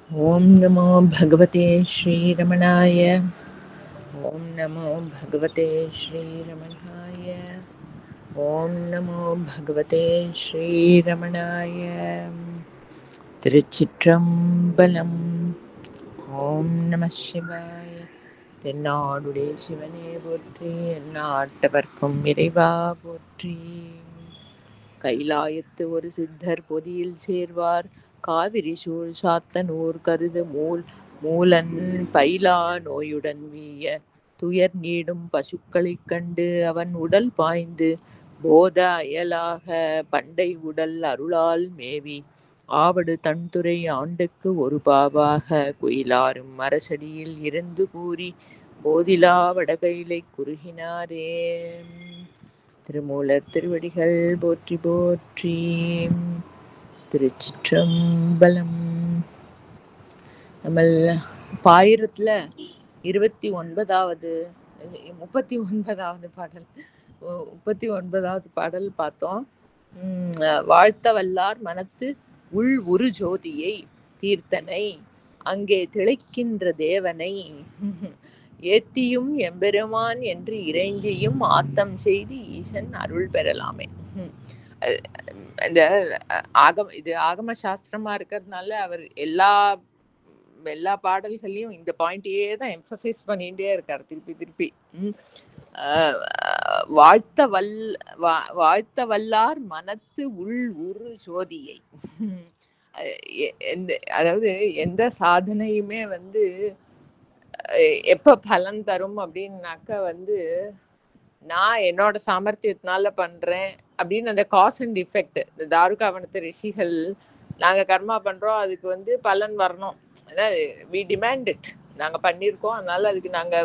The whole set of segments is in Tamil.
ॐ नमो भगवते श्रीरमणाय। ॐ नमो भगवते श्रीरमणाय। ॐ नमो भगवते श्रीरमणाय। திருச்சிற்றம்பலம். ஓம் நம சிவாய. தென்னாடுடைய சிவனே போற்றி, எந்நாட்டவர்க்கும் இறைவா போற்றி. கைலாயத்து ஒரு சித்தர் பொதியில் சேர்வார், காவிரி சூழ் சாத்தனூர் கருது மூலன் பயிலா நோயுடன் வீய துயர் நீடும் பசுக்களைக் கண்டு அவன் உடல் பாய்ந்து போத அயலாக பண்டை உடல் அருளால் மேவி ஆவடு தன்துறை ஆண்டுக்கு ஒரு பாவாக குயிலாரும் அரசடியில் இருந்து கூறி போதிலா வடகைலை குறுகினாரே. திருமூலர் திருவடிகள் போற்றி போற்றி. திருச்சிற்றம்பலம். நம்ம பாயிரத்தில் 29வது 39வது பாடல் 39வது பாடல் பார்த்தோம். வாழ்த்த வல்லார் மனத்து உள் உரு ஜோதியை தீர்த்தனை அங்கே திளைக்கின்ற தேவனை ஏத்தியும் எம்பெருமான் என்று இறைஞ்சியும் ஆத்தம் செய்து ஈசன் அருள் பெறலாமே. இந்த இது ஆகம சாஸ்திரமா இருக்கிறதுனால அவர் எல்லா பாடல்களையும் இந்த பாயிண்டையே தான் எம்பசைஸ் பண்ணிட்டே இருக்கார் திருப்பி திருப்பி. வாழ்த்த வல்லார் மனத்து உள் உரு ஜோதியை. அதாவது எந்த சாதனையுமே எப்ப பலன் தரும் அப்படின்னாக்க நான் என்னோட சாமர்த்தியத்தினால பண்றேன் அப்படின்னு அந்த காஸ் அண்ட் இஃபெக்ட். இந்த தாருகாவனத்து ரிஷிகள் நாங்க கர்மா பண்றோம், அதுக்கு பலன் வரணும், வி டிமாண்ட் இட், நாங்க பண்ணியிருக்கோம் அதனால அதுக்கு நாங்க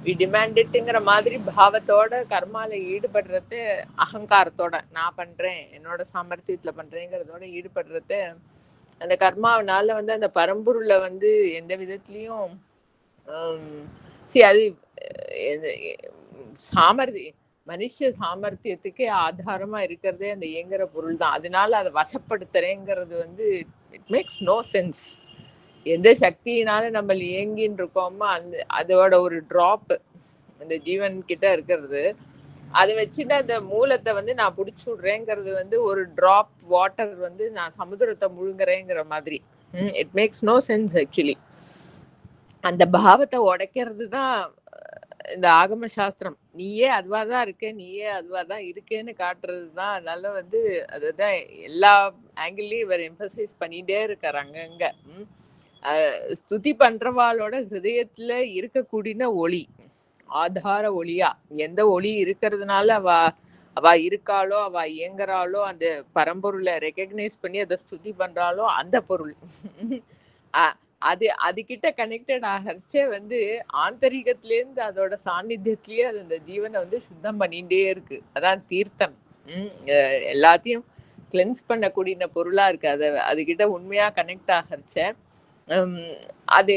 வி டிமாண்ட் இட்டுங்கிற மாதிரி பாவத்தோட கர்மால ஈடுபடுறது, அகங்காரத்தோட நான் பண்றேன் என்னோட சாமர்த்தியத்துல பண்றேங்கிறதோட ஈடுபடுறது, அந்த கர்மாவனால அந்த பரம்பொருளை எந்த விதத்துலயும் அது மனுஷ சாமர்த்தியத்துக்கே ஆதாரமா இருக்கிறதே அந்த இயங்குற பொருள் தான். அதனால அதை வசப்படுத்துறேங்கிறது இட் மேக்ஸ் நோ சென்ஸ். எந்த சக்தியினால நம்ம இயங்கின்னு இருக்கோமோ அதோட ஒரு டிராப் அந்த ஜீவன் கிட்ட இருக்கிறது, அதை வச்சுட்டு அந்த மூலத்தை நான் பிடிச்சி விடுறேங்கிறது ஒரு டிராப் வாட்டர் நான் சமுத்திரத்தை முழுங்குறேங்கிற மாதிரி. It makes no sense actually. அந்த பாவத்தை உடைக்கிறது தான் இந்த ஆகம சாஸ்திரம். நீயே அதுவாதான் இருக்க, நீயே அதுவாதான் இருக்கேன்னு காட்டுறது தான். அதனால அதுதான் எல்லா ஆங்கிள்லயும் இவர் எம்பசைஸ் பண்ணிட்டே இருக்காரு அங்கங்க. ஸ்துதி பண்றவாளோட ஹிருதயத்துல இருக்கக்கூடிய ஒளி, ஆதார ஒளியா எந்த ஒளி இருக்கிறதுனால அவ இருக்காளோ, அவ இயங்குறாளோ, அந்த பரம்பொருளை ரெகக்னைஸ் பண்ணி அதை ஸ்துதி பண்றாளோ அந்த பொருள் அதுகிட்ட கனெக்டட் ஆகிறச்சே ஆந்தரிகத்திலேருந்து அதோட சாநித்தியத்திலேயே அது அந்த ஜீவனை சுத்தம் பண்ணிட்டே இருக்கு. அதான் தீர்த்தம். எல்லாத்தையும் கிளென்ஸ் பண்ணக்கூடிய பொருளா இருக்கு. அதுகிட்ட உண்மையா கனெக்ட் ஆகிறச்ச அது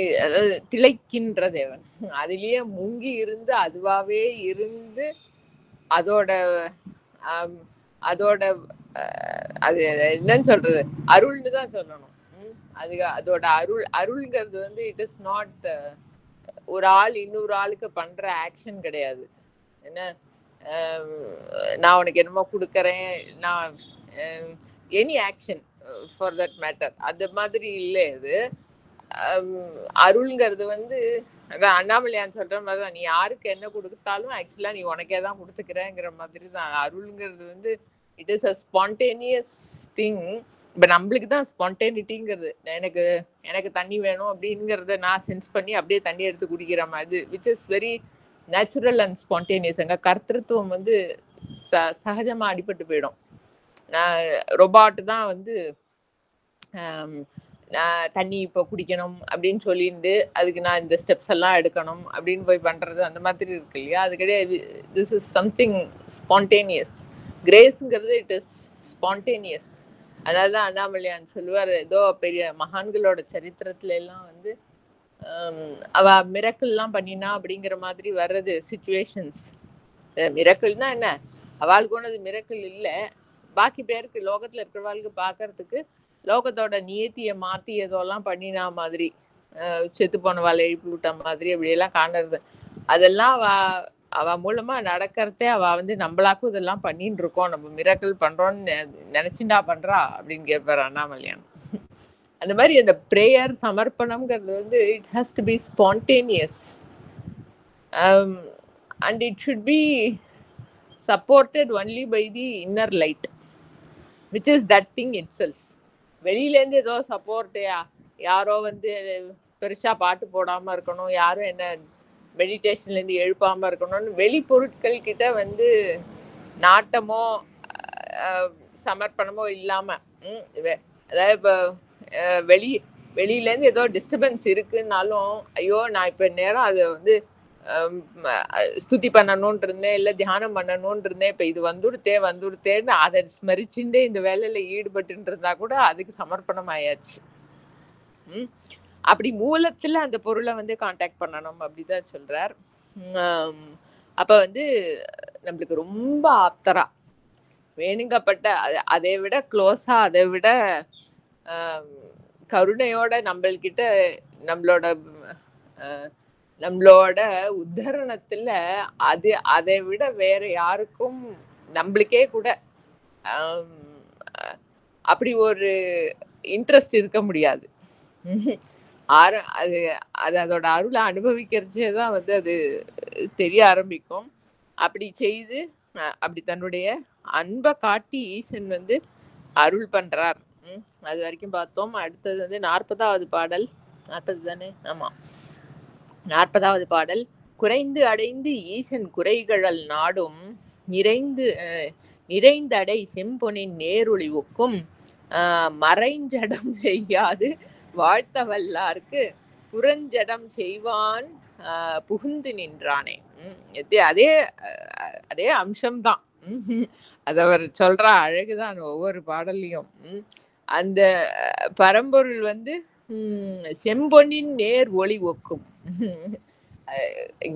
திளைக்கின்ற தேவன். அதுலயே முங்கி இருந்து அதுவாவே இருந்து அதோட அது என்னன்னு சொல்றது, அருள்னு தான் சொல்லணும். அதோட அருள்ங்கிறது இட் இஸ் நாட் ஒரு ஆள் இன்னொரு ஆளுக்கு பண்ற ஆக்ஷன் கிடையாது. என்ன, நான் உனக்கு என்னமோ கொடுக்கறேன், நான் any action for that matter, அந்த மாதிரி இல்லை. அது அருள்ங்கிறது அதான் அண்ணாமலையான் சொல்ற மாதிரிதான், நீ யாருக்கு என்ன கொடுத்தாலும் ஆக்சுவலா நீ உனக்கே தான் கொடுத்துக்கிறேங்கிற மாதிரி தான். அருள்ங்கிறது it is a spontaneous thing. இப்ப நம்மளுக்கு தான் ஸ்பான்டேனிட்டிங்கிறது, எனக்கு தண்ணி வேணும் அப்படிங்கிறத நான் சென்ஸ் பண்ணி அப்படியே தண்ணி எடுத்து குடிக்கிற மாதிரி, which is very natural and spontaneous. அங்க கர்த்தத்துவம் சகஜமா அடிபட்டு போயிடும். நான் ரொபாட் தான் நான் தண்ணி இப்போ குடிக்கணும் அப்படின்னு சொல்லிட்டு அதுக்கு நான் இந்த ஸ்டெப்ஸ் எல்லாம் எடுக்கணும் அப்படின்னு போய் பண்றது அந்த மாதிரி இருக்கு இல்லையா? அது கிடையாது. This is something spontaneous. கிரேஸ்ங்கிறது இட் இஸ் ஸ்பான்டேனியஸ். அதனாலதான் அண்ணாமலையான் சொல்லுவார், ஏதோ பெரிய மகான்களோட சரித்திரத்துல எல்லாம் அவ மிரக்கல்லாம் பண்ணினா அப்படிங்கிற மாதிரி வர்றது சிச்சுவேஷன்ஸ். மிரக்கல்னா என்ன, அவளுக்கு ஒன்று மிரக்கல் இல்லை, பாக்கி பேருக்கு லோகத்துல இருக்கிறவாளுக்கு பார்க்கறதுக்கு லோகத்தோட நியத்தியை மாத்தி ஏதோலாம் பண்ணினா மாதிரி, செத்து போனவாளை எழுப்பி விட்ட மாதிரி அப்படியெல்லாம் காணுறது. அதெல்லாம் அவ மூலமா நடக்கிறதே அவ வந்து நம்மளாக்கும் இதெல்லாம் பண்ணிட்டு இருக்கோம், நம்ம மிராக்கிள் பண்றோம்னு நினைச்சுண்டா பண்றா அப்படின்னு கேட்பார் அண்ணாமலையான். அந்த மாதிரி அந்த ப்ரேயர் சமர்ப்பணம்ங்கிறது வந்து it has to be spontaneous and it should be supported only by the inner light, which is that thing itself. வெளியிலேருந்து ஏதோ சப்போர்ட், யாரோ வந்து பெருசா பாட்டு போடாம இருக்கணும், யாரும் என்ன மெடிடேஷன்லேருந்து எழுப்பாம இருக்கணும்னு வெளி பொருட்கள் கிட்ட வந்து நாட்டமோ சமர்ப்பணமோ இல்லாம, அதாவது இப்போ வெளியிலேருந்து ஏதோ டிஸ்டர்பன்ஸ் இருக்குன்னாலும், ஐயோ நான் இப்போ நேரம் அதை வந்து ஸ்துதி பண்ணணும்னு இருந்தேன், இல்லை தியானம் பண்ணணும்னு இருந்தேன், இப்போ இது வந்துடுத்தேன்னு அதை ஸ்மரிச்சுட்டே இந்த வேலையில ஈடுபட்டு இருந்தா கூட அதுக்கு சமர்ப்பணம் ஆயாச்சு. அப்படி மூலத்துல அந்த பொருளை வந்து கான்டாக்ட் பண்ணணும் அப்படிதான் சொல்றார். அப்ப வந்து நம்மளுக்கு ரொம்ப ஆப்தரா வேணுங்கப்பட்ட அதை விட க்ளோஸா, அதை விட கருணையோட நம்மள்கிட்ட நம்மளோட உத்தரணத்துல அதை விட வேற யாருக்கும் நம்மளுக்கே கூட அப்படி ஒரு இன்ட்ரெஸ்ட் இருக்க முடியாது. அது அதோட அருளை அனுபவிக்கிறச்சே தான் வந்து அது தெரிய ஆரம்பிக்கும். அப்படி செய்து அப்படி தன்னுடைய அன்பை காட்டி ஈசன் வந்து அருள் பண்றார். அது வரைக்கும் பார்த்தோம். அடுத்தது வந்து 40வது பாடல். 40 தானே? ஆமா, 40வது பாடல். குறைந்து அடைந்து ஈசன் குறைகழல் நாடும் நிறைந்தடை செம்பொனின் நேரொளிவுக்கும் மறைஞ்சடம் செய்யாது வாழ்த்த வல்லார்க்கு புறஞ்சடம் செய்வான் புகுந்து நின்றானே. அதே அம்சம்தான். அது அவர் சொல்ற அழகுதான் ஒவ்வொரு பாடல்லையும். அந்த பரம்பொருள் வந்து செம்பொன்னின் நேர் ஒளி ஒக்கும்,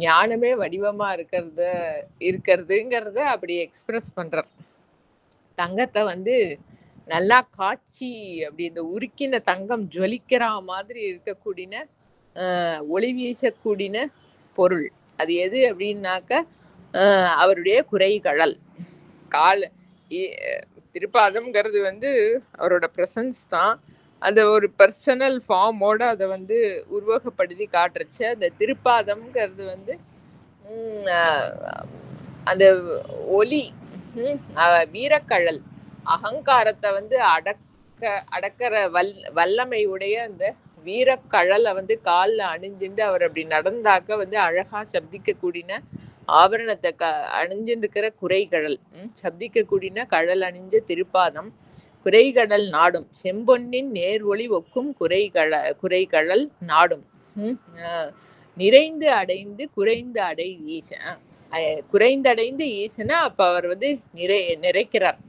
ஞானமே வடிவமா இருக்கிறதுங்கிறத அப்படி எக்ஸ்பிரஸ் பண்றார். தங்கத்தை வந்து நல்லா காய்ச்சி அப்படி இந்த உருக்கின தங்கம் ஜொலிக்கிற மாதிரி இருக்கக்கூடிய ஒளி வீசக்கூடிய பொருள் அது எது அப்படின்னாக்க அவருடைய குறைகழல். திருப்பாதம்ங்கிறது வந்து அவரோட பிரசன்ஸ் தான். அந்த ஒரு பர்சனல் ஃபார்மோட அதை வந்து உருவகப்படுத்தி காட்டுறச்சு. அந்த திருப்பாதம்ங்கிறது வந்து அந்த ஒலி, வீரக்கழல், அகங்காரத்தை வந்து அடக்கிற வல்லமை உடைய அந்த வீரக்கழலை வந்து காலில் அணிஞ்சுட்டு அவர் அப்படி நடந்தாக்க வந்து அழகா சப்திக்கக்கூடிய ஆபரணத்தை அணிஞ்சுட்டு இருக்கிற குறைகழல், சப்திக்கக்கூடிய கழல் அணிஞ்ச திருப்பாதம். குறைகடல் நாடும் செம்பொன்னின் நேர் ஒளி ஒக்கும் குறைகழல் நாடும் நிறைந்து அடைந்து குறைந்து அடை ஈசன். குறைந்தடைந்து ஈசனா அப்ப அவர் வந்து நிறைக்கிறார்.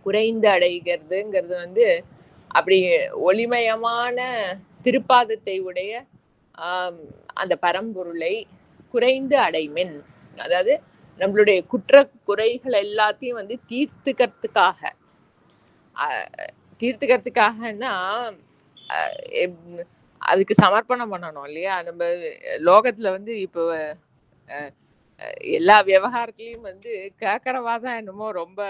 குறைந்து அடைகிறதுங்கிறது வந்து அப்படி ஒளிமயமான திருப்பாதத்தை உடைய அந்த பரம்பொருளை குறைந்து அடைமென், அதாவது நம்மளுடைய குற்ற குறைகள் எல்லாத்தையும் வந்து தீர்த்துக்கிறதுக்காகனா அதுக்கு சமர்ப்பணம் பண்ணணும் இல்லையா? நம்ம லோகத்துல வந்து இப்போ எல்லா விவகாரத்திலையும் வந்து கேட்கறவாதான் என்னமோ ரொம்ப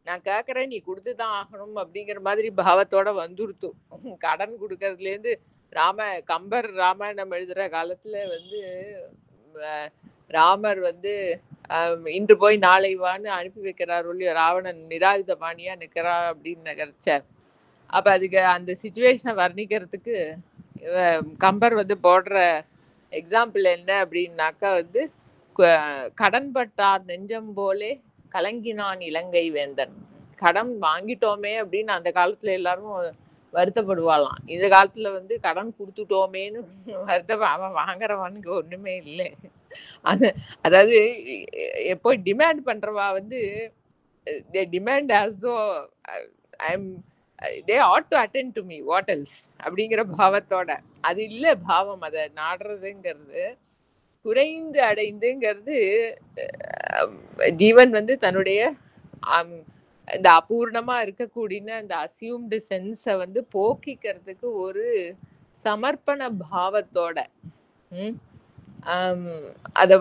நான் கேட்கறேன் நீ கொடுத்துதான் ஆகணும் அப்படிங்கிற மாதிரி பாவத்தோட வந்துடுத்து. கடன் கொடுக்கறதுலேருந்து கம்பர் ராமாயணம் எழுதுற காலத்துல வந்து ராமர் வந்து இன்று போய் நாளை வான்னு அனுப்பி வைக்கிறார் ஒல்லியோ, ராவணன் நிராயுத பாணியா நிற்கிறா அப்படின்னு நிகழ்ச்ச. அப்ப அதுக்கு அந்த சிச்சுவேஷனை வர்ணிக்கிறதுக்கு கம்பர் வந்து போடுற எக்ஸாம்பிள் என்ன அப்படின்னாக்கா வந்து கடன்பட்டார் நெஞ்சம் போலே கலங்கினான் இலங்கை வேந்தன். கடன் வாங்கிட்டோமே அப்படின்னு அந்த காலத்துல எல்லாரும் வருத்தப்படுவாளாம். இந்த காலத்துல வந்து கடன் கொடுத்துட்டோமேன்னு அவன் வாங்குறவான்னு ஒண்ணுமே இல்லை. அதாவது எப்போ டிமாண்ட் பண்றவா வந்து demand also they ought to attend to me, what else அப்படிங்கிற பாவத்தோட அது இல்லை பாவம். அதை நாடுறதுங்கிறது குறைந்து அடைந்துங்கிறது ஜீவன் வந்து தன்னுடைய இந்த அபூர்ணமா இருக்கக்கூடிய அந்த அசியூம்டு சென்ஸை வந்து போக்கிக்கிறதுக்கு ஒரு சமர்ப்பண பாவத்தோட அத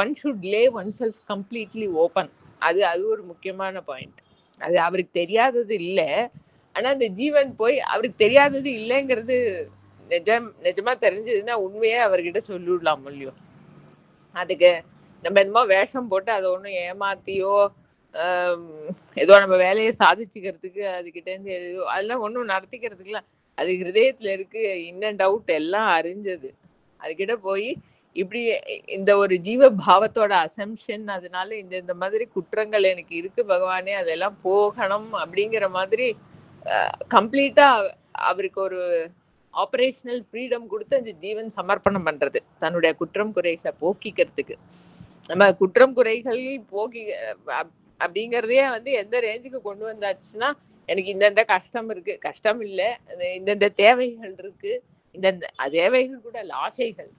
one should lay oneself completely open. அது ஒரு முக்கியமான பாயிண்ட். அது அவருக்கு தெரியாதது இல்லை, ஆனா அந்த ஜீவன் போய் அவருக்கு தெரியாதது இல்லைங்கிறது நிஜமா தெரிஞ்சதுன்னா உண்மையே அவர்கிட்ட சொல்லிவிடலாம் இல்லையோ. அதுக்கு நம்ம என்னமோ வேஷம் போட்டு அதை ஒன்றும் ஏமாத்தியோ ஏதோ நம்ம வேலையை சாதிச்சுக்கிறதுக்கு அதுகிட்டேருந்து அதெல்லாம் ஒன்றும் நடத்திக்கிறதுக்குலாம் அது ஹிருதயத்துல இருக்கு. இன்னும் டவுட் எல்லாம் அறிஞ்சது. அதுகிட்ட போய் இப்படி இந்த ஒரு ஜீவ பாவத்தோட அசம்ஷன், அதனால இந்த மாதிரி குற்றங்கள் எனக்கு இருக்கு பகவானே, அதெல்லாம் போகணும் அப்படிங்கிற மாதிரி கம்ப்ளீட்டா அவருக்கு ஒரு ஆபரேஷனல் ஃப்ரீடம் கொடுத்து அந்த ஜீவன் சமர்ப்பணம் பண்றது தன்னுடைய குற்றம் குறைகளை போக்கிக்கிறதுக்கு. நம்ம குற்றம் குறைகள் போக்கி அப்படிங்கிறதே வந்து எந்த ரேஞ்சுக்கு கொண்டு வந்தாச்சுன்னா, எனக்கு இந்தந்த கஷ்டம் இருக்கு, கஷ்டம் இல்லை, இந்தந்த தேவைகள் இருக்கு, இந்தந்த தேவைகள் கூட இல்லை, ஆசைகள்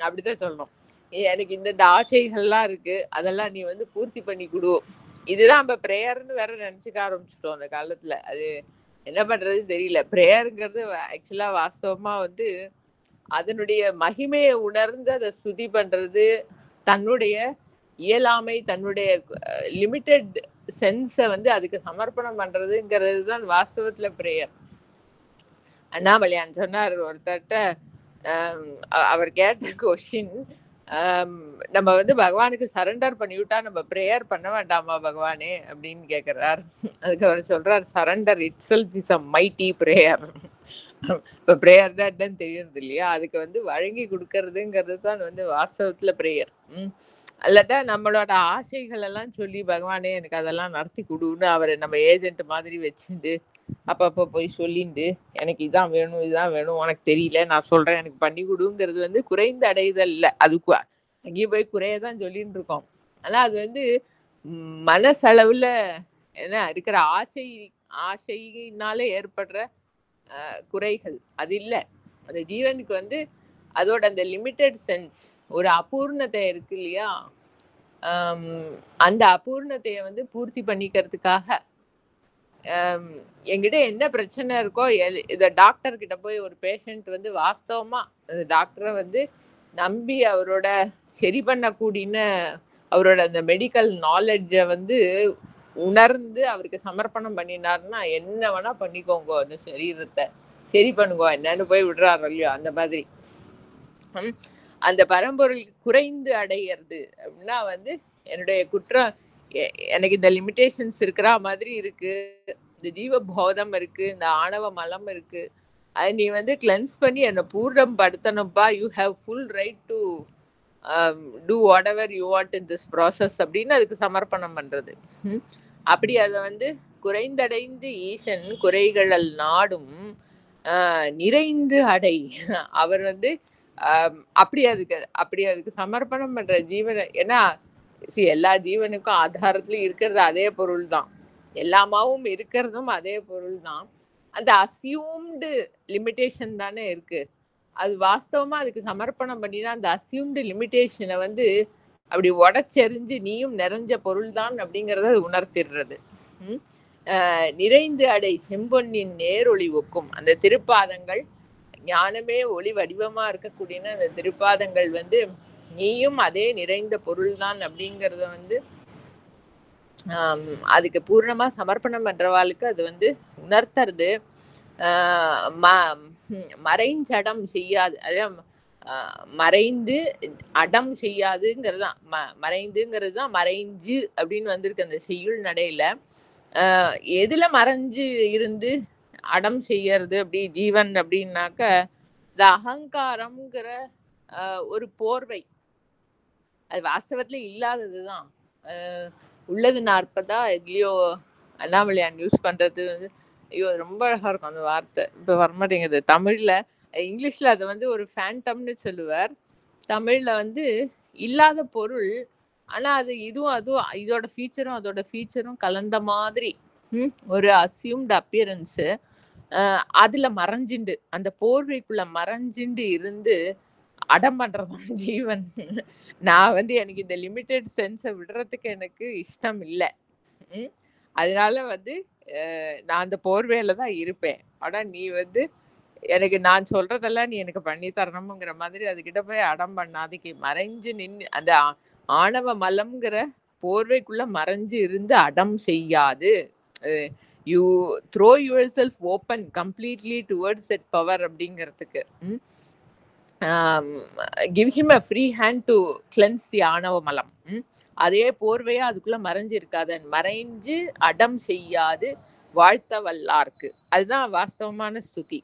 அப்படிதான் சொல்லணும். எனக்கு இந்தந்த ஆசைகள்லாம் இருக்கு, அதெல்லாம் நீ வந்து பூர்த்தி பண்ணி கொடு. இதுதான் நம்ம ப்ரேயர்னு வேற நினைச்சுக்க ஆரம்பிச்சிட்டோம் அந்த காலத்துல. அது என்ன பண்றது தெரியல. ப்ரேயருங்கிறது ஆக்சுவலா வாஸ்தவமா வந்து அதனுடைய மகிமையை உணர்ந்து அதை ஸ்துதி பண்றது, தன்னுடைய இயலாமை, தன்னுடைய லிமிட்டெட் சென்ஸை வந்து அதுக்கு சமர்ப்பணம் பண்றதுங்கிறது தான் வாஸ்தவத்துல ப்ரேயர். அண்ணாமலையான் சொன்னார் ஒருத்தட்ட, அவர் கேட்ட கொஸ்டின், நம்ம வந்து பகவானுக்கு சரண்டர் பண்ணிவிட்டா நம்ம ப்ரேயர் பண்ண வேண்டாமா பகவானே அப்படின்னு கேட்கிறார். அதுக்கு அவர் சொல்றார், surrender it self is a mighty prayer. இப்போ ப்ரேயர்னா என்னன்னு தெரியறது இல்லையா, அதுக்கு வந்து வழங்கி கொடுக்கறதுங்கிறது தான் வந்து வாஸ்தவத்துல ப்ரேயர். அல்லாட்டா நம்மளோட ஆசைகள் எல்லாம் சொல்லி பகவானே எனக்கு அதெல்லாம் நடத்தி கொடுன்னு அவரை நம்ம ஏஜென்ட் மாதிரி வச்சுட்டு அப்பப்போ போய் சொல்லிண்டு எனக்கு இதான் வேணும் இதுதான் வேணும் உனக்கு தெரியல நான் சொல்றேன் எனக்கு பண்ணி கொடுங்கிறது வந்து குறைந்த அடைதல் இல்லை. அதுக்கு அங்கேயும் போய் குறையதான் சொல்லிட்டு இருக்கோம். ஆனா அது வந்து மனசளவுல என்ன இருக்கிற ஆசையினால ஏற்படுற குறைகள் அது இல்லை. அந்த ஜீவனுக்கு வந்து அதோட அந்த லிமிட்டெட் சென்ஸ் ஒரு அபூர்ணத்தை இருக்கு இல்லையா, அந்த அபூர்ணத்தைய வந்து பூர்த்தி பண்ணிக்கிறதுக்காக என்கிட்ட என்ன பிரச்சனை இருக்கோ இத டாக்டர் கிட்ட போய் ஒரு பேஷண்ட் வந்து வாஸ்தவமா டாக்டரை வந்து நம்பி அவரோட சரி பண்ணக்கூடிய அவரோட அந்த மெடிக்கல் நாலேஜை வந்து உணர்ந்து அவருக்கு சமர்ப்பணம் பண்ணினாருன்னா என்ன வேணா பண்ணிக்கோங்க, அந்த சரீரத்தை சரி பண்ணுங்க என்னன்னு போய் விடுறாரு இல்லையோ. அந்த மாதிரி அந்த பரம்பொருள் குறைந்து அடையிறது அப்படின்னா வந்து என்னுடைய குற்றம், எனக்கு இந்த லிமிட்டேஷன்ஸ் இருக்கிற மாதிரி இருக்கு, இந்த ஜீவ போதம் இருக்கு, இந்த ஆணவ மலம் இருக்கு, அது நீ வந்து கிளென்ஸ் பண்ணி என்னை பூர்ணம் படுத்தணும்பா, you have full right to do whatever you want in this process அப்படின்னு அதுக்கு சமர்ப்பணம் பண்றது. அப்படி அதை வந்து குறைந்தடைந்து ஈசன் குறைகள் நாடும் நிறைந்து அடை அவர் வந்து அப்படி அதுக்கு சமர்ப்பணம் பண்ற ஜீவனை. ஏன்னா எல்லா ஜீவனுக்கும் ஆதாரத்துலயும் இருக்கிறது அதே பொருள் தான், எல்லாமாவும் இருக்கிறதும் அதே பொருள் தான். அந்த அசியூம்டு லிமிட்டேஷன் தானே இருக்கு. அது வாஸ்தவமா அதுக்கு சமர்ப்பணம் பண்ணினா அந்த அசியூம்டு லிமிட்டேஷனை வந்து அப்படி உடச்செறிஞ்சு நீயும் நிறைஞ்ச பொருள் தான் அப்படிங்கறத அது உணர்த்திடுறது. நிறைந்து அடை செம்பொன்னின் நேரொளி ஒக்கும் அந்த திருப்பாதங்கள், ஞானமே ஒளி வடிவமா இருக்கக்கூடிய அந்த திருப்பாதங்கள் வந்து நீயும் அதே நிறைந்த பொருள் தான் அப்படிங்கறத வந்து அதுக்கு பூர்ணமா சமர்ப்பணம் பண்றவாளுக்கு அது வந்து உணர்த்துறது. மறைஞ்சடம் செய்யாது, அதான் மறைந்து அடம் செய்யாதுங்கிறதுதான் மறைந்துங்கிறது தான் மறைஞ்சு அப்படின்னு வந்திருக்கு அந்த செய்யுள் நடையில. எதுல மறைஞ்சு இருந்து அடம் செய்யறது அப்படி ஜீவன் அப்படின்னாக்க இந்த அகங்காரம்ங்கிற ஒரு போர்வை, அது வாஸ்தவத்துல இல்லாததுதான், உள்ளது நாற்பதா எதுலயோ அண்ணாமலையான் யூஸ் பண்றது வந்து ஐயோ ரொம்ப அழகா இருக்கும் அந்த வார்த்தை, இப்ப வரமாட்டேங்குது தமிழ்ல. இங்கிலீஷ்ல அதை வந்து ஒரு ஃபேண்டம்னு சொல்லுவார், தமிழ்ல வந்து இல்லாத பொருள், ஆனா அது அதுவும் இதோட ஃபீச்சரும் அதோட ஃபீச்சரும் கலந்த மாதிரி ஒரு அசியூம்டு அப்பியரன்ஸு அதுல மறைஞ்சிண்டு அந்த போர்வைக்குள்ள மறைஞ்சிண்டு இருந்து அடம் பண்றதான் ஜீவன். நான் வந்து எனக்கு இந்த லிமிட்டெட் சென்ஸை விடுறதுக்கு எனக்கு இஷ்டம் இல்லை, அதனால வந்து நான் அந்த போர்வையில தான் இருப்பேன். ஆனா நீ வந்து எனக்கு நான் சொல்றதெல்லாம் நீ எனக்கு பண்ணி தரணுங்கிற மாதிரி அதுகிட்ட போய் அடம் பண்ணாதீங்க. மறைஞ்சு நின்னு அந்த ஆணவ மலம்ங்கிற போர்வைக்குள்ள மறைஞ்சு இருந்து அடம் செய்யாது. You throw yourself open completely towards that power அப்படிங்கிறதுக்கு. Give him a free hand to cleanse the ஆணவ மலம். அதே போர்வையா அதுக்குள்ள மறைஞ்சு இருக்காது. மறைஞ்சு அடம் செய்யாது வாழ்த்த வல்லார்க்கு. அதுதான் வாஸ்தவமான ஸ்துதி.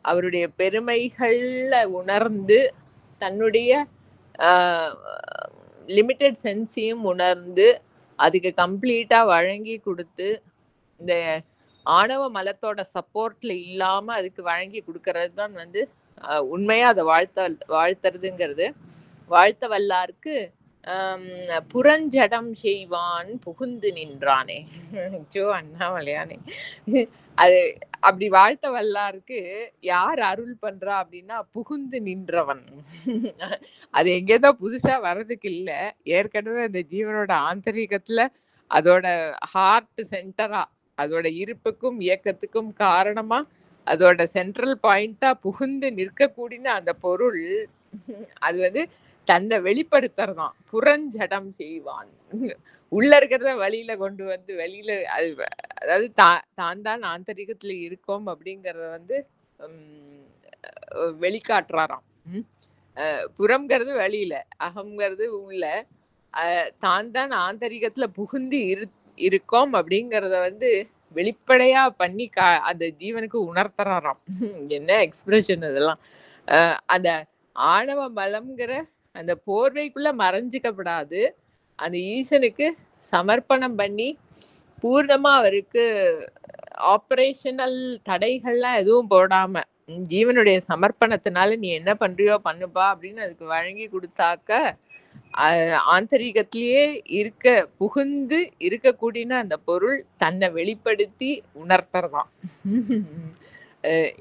அவருடைய பெருமைகள்ல உணர்ந்து தன்னுடைய லிமிட்டட் சென்ஸையும் உணர்ந்து அதுக்கு கம்ப்ளீட்டா வழங்கி கொடுத்து இந்த ஆணவ மலத்தோட சப்போர்ட்ல இல்லாம அதுக்கு வழங்கி கொடுக்கறது தான் வந்து உண்மையா அதை வாழ்த்துறதுங்கிறது. வாழ்த்த வல்லாருக்கு புறஞ்சடம் செய்வான் புகுந்து நின்றானே. ஜோ அண்ணாமலையானே. அது அப்படி வாழ்த்த வல்லாருக்கு யார் அருள் பண்றா அப்படின்னா புகுந்து நின்றவன். அது எங்கேதோ புதுசா வர்றதுக்கு இல்ல, ஏற்கனவே அந்த ஜீவனோட ஆந்தரிகத்துல அதோட ஹார்ட் சென்டரா அதோட இருப்புக்கும் இயக்கத்துக்கும் காரணமா அதோட சென்ட்ரல் பாயிண்டா புகுந்து நிற்கக்கூடிய அந்த பொருள் அது வந்து தன்னை வெளிப்படுத்துறதான். புறஞ்சடம் செய்வான், உள்ள இருக்கிறத வெளியில கொண்டு வந்து வெளியில அது அதாவது தான் தான் ஆந்தரிகத்துல இருக்கோம் அப்படிங்கறத வந்து வெளிக்காட்டுறாராம். புறம்ங்கிறது வெளியில, அகம்ங்கிறது உள்ள. தான் தான் ஆந்தரிகத்துல புகுந்து இருக்கோம் அப்படிங்கறத வந்து வெளிப்படையா பண்ணி அந்த ஜீவனுக்கு உணர்த்துறாராம். என்ன எக்ஸ்பிரஷன் இதெல்லாம். அந்த ஆணவ மலம்ங்கிற அந்த போர்வைக்குள்ள மறைஞ்சிக்கப்படாது, அந்த ஈசனுக்கு சமர்ப்பணம் பண்ணி பூர்ணமா அவருக்கு ஆப்ரேஷனல் தடைகள்லாம் எதுவும் போடாம ஜீவனுடைய சமர்ப்பணத்தினால நீ என்ன பண்றியோ பண்ணுப்பா அப்படின்னு அதுக்கு வழங்கி கொடுத்தாக்க ஆந்தரிகத்திலேயே புகுந்து இருக்கக்கூடிய அந்த பொருள் தன்னை வெளிப்படுத்தி உணர்த்துறதான்.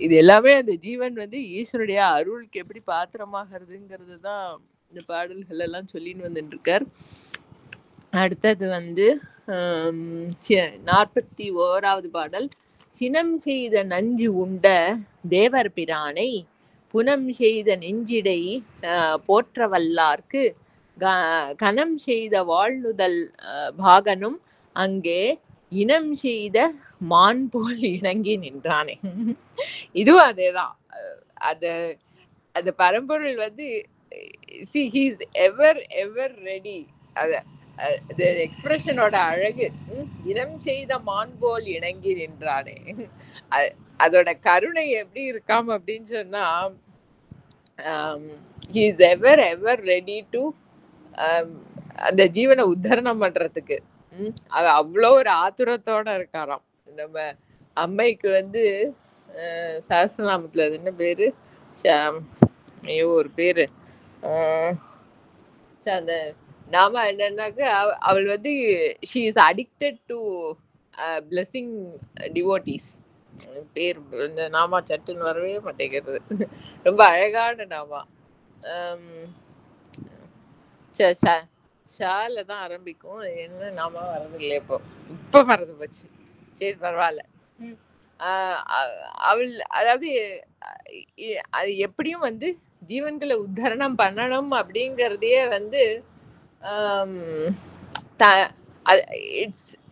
இது எல்லாமே அந்த ஜீவன் வந்து ஈஸ்வருடைய அருளுக்கு எப்படி பாத்திரமாகிறதுங்கிறது தான் இந்த பாடல்கள் எல்லாம் சொல்லின்னு வந்துட்டு இருக்கார். அடுத்தது வந்து 41வது பாடல். சினம் செய்த நஞ்சு உண்ட தேவர் பிரானை புனம் செய்த நெஞ்சிடை போற்ற வல்லார்க்கு கனம் செய்த வாழ்நுதல் பாகனும் அங்கே இனம் செய்த மான் போல் இணங்கி நின்றானே. இதுவும் அதேதான். அந்த பரம்பொருள் வந்து he is ever ready. அது எக்ஸ்பிரஷனோட அழகு. இனம் செய்த மான் போல் இணங்கி நின்றானே. அதோட கருணை எப்படி இருக்காம அப்படின்னு சொன்னா he is ever ready to அந்த ஜீவனை உத்தரணம் பண்றதுக்கு. அவ்வளோ ஒரு ஆத்துரத்தோட இருக்காராம். நம்ம அம்மைக்கு வந்து சஹஸ்ரநாமத்துல என்ன பேரு, ஒரு பேரு அந்த நாம என்னன்னாக்க அவள் வந்து she is addicted to blessing devotees. பேர் இந்த நாமா சட்டுன்னு வரவே மாட்டேங்கிறது. ரொம்ப அழகான நாமா. ஷால தான் ஆரம்பிக்கும். என்ன நாமா வர்றது இல்லை இப்போ மறந்து போச்சு. சரி பரவாயில்ல. அவள் அதாவது அது எப்படியும் வந்து ஜீவன்களை உத்தரணம் பண்ணணும் அப்படிங்கிறதையே வந்து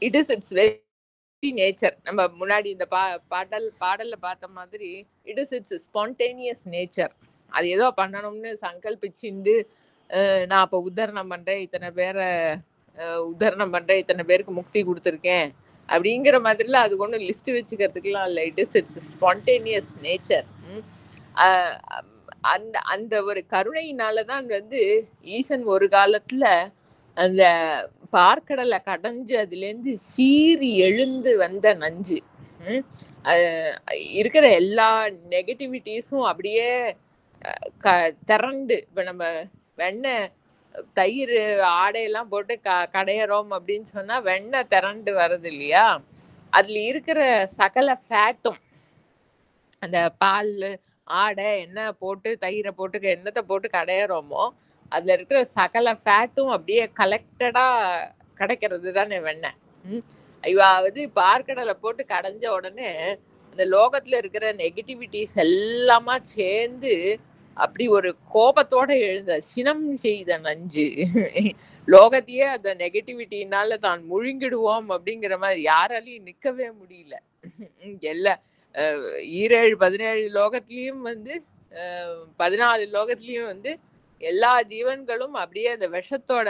இட்ஸ் வெரி நேச்சர். நம்ம முன்னாடி இந்த பாடல்ல பார்த்த மாதிரி இட்ஸ் ஸ்பான்டேனியஸ் நேச்சர். அது ஏதோ பண்ணணும்னு சங்கல்பிச்சுண்டு நான் அப்போ உத்தரணம் பண்றேன், இத்தனை பேரை உத்தரணம் பண்றேன், இத்தனை பேருக்கு முக்தி கொடுத்துருக்கேன் அப்படிங்கிற மாதிரிலாம் அது ஒன்றும் லிஸ்ட் வச்சுக்கிறதுக்குலாம் இல்லை. It's spontaneous nature. அந்த ஒரு கருணையினாலதான் வந்து ஈசன் ஒரு காலத்துல அந்த பார்க்கடலை கடைஞ்சு அதுலேருந்து சீறி எழுந்து வந்த நஞ்சு இருக்கிற எல்லா நெகட்டிவிட்டிஸும் அப்படியே திரண்டு, இப்ப நம்ம வெண்ணெய் தயிர் ஆடையெல்லாம் போட்டு கடையறோம் அப்படின்னு சொன்னா வெண்ணெய் திரண்டு வருது இல்லையா, அதுல இருக்கிற சகல ஃபேட்டும் அந்த பால் ஆடை எண்ணெய் போட்டு தயிரை போட்டு எண்ணெத்தை போட்டு கடையறோமோ அதுல இருக்கிற சகல ஃபேட்டும் அப்படியே கலெக்டடா கிடைக்கிறது தானே வெண்ணெய். இவாவது பார்க்கடலை போட்டு கடைஞ்ச உடனே அந்த லோகத்துல இருக்கிற நெகட்டிவிட்டிஸ் எல்லாமா சேர்ந்து அப்படி ஒரு கோபத்தோட எழுந்த சினம் செய்த நஞ்சு லோகத்தையே அந்த நெகட்டிவிட்டினால தான் முழுங்கிடுவோம் அப்படிங்கிற மாதிரி யாராலையும் நிக்கவே முடியல. எல்லா 17 லோகத்திலயும் வந்து 14 லோகத்திலயும் வந்து எல்லா ஜீவன்களும் அப்படியே அந்த விஷத்தோட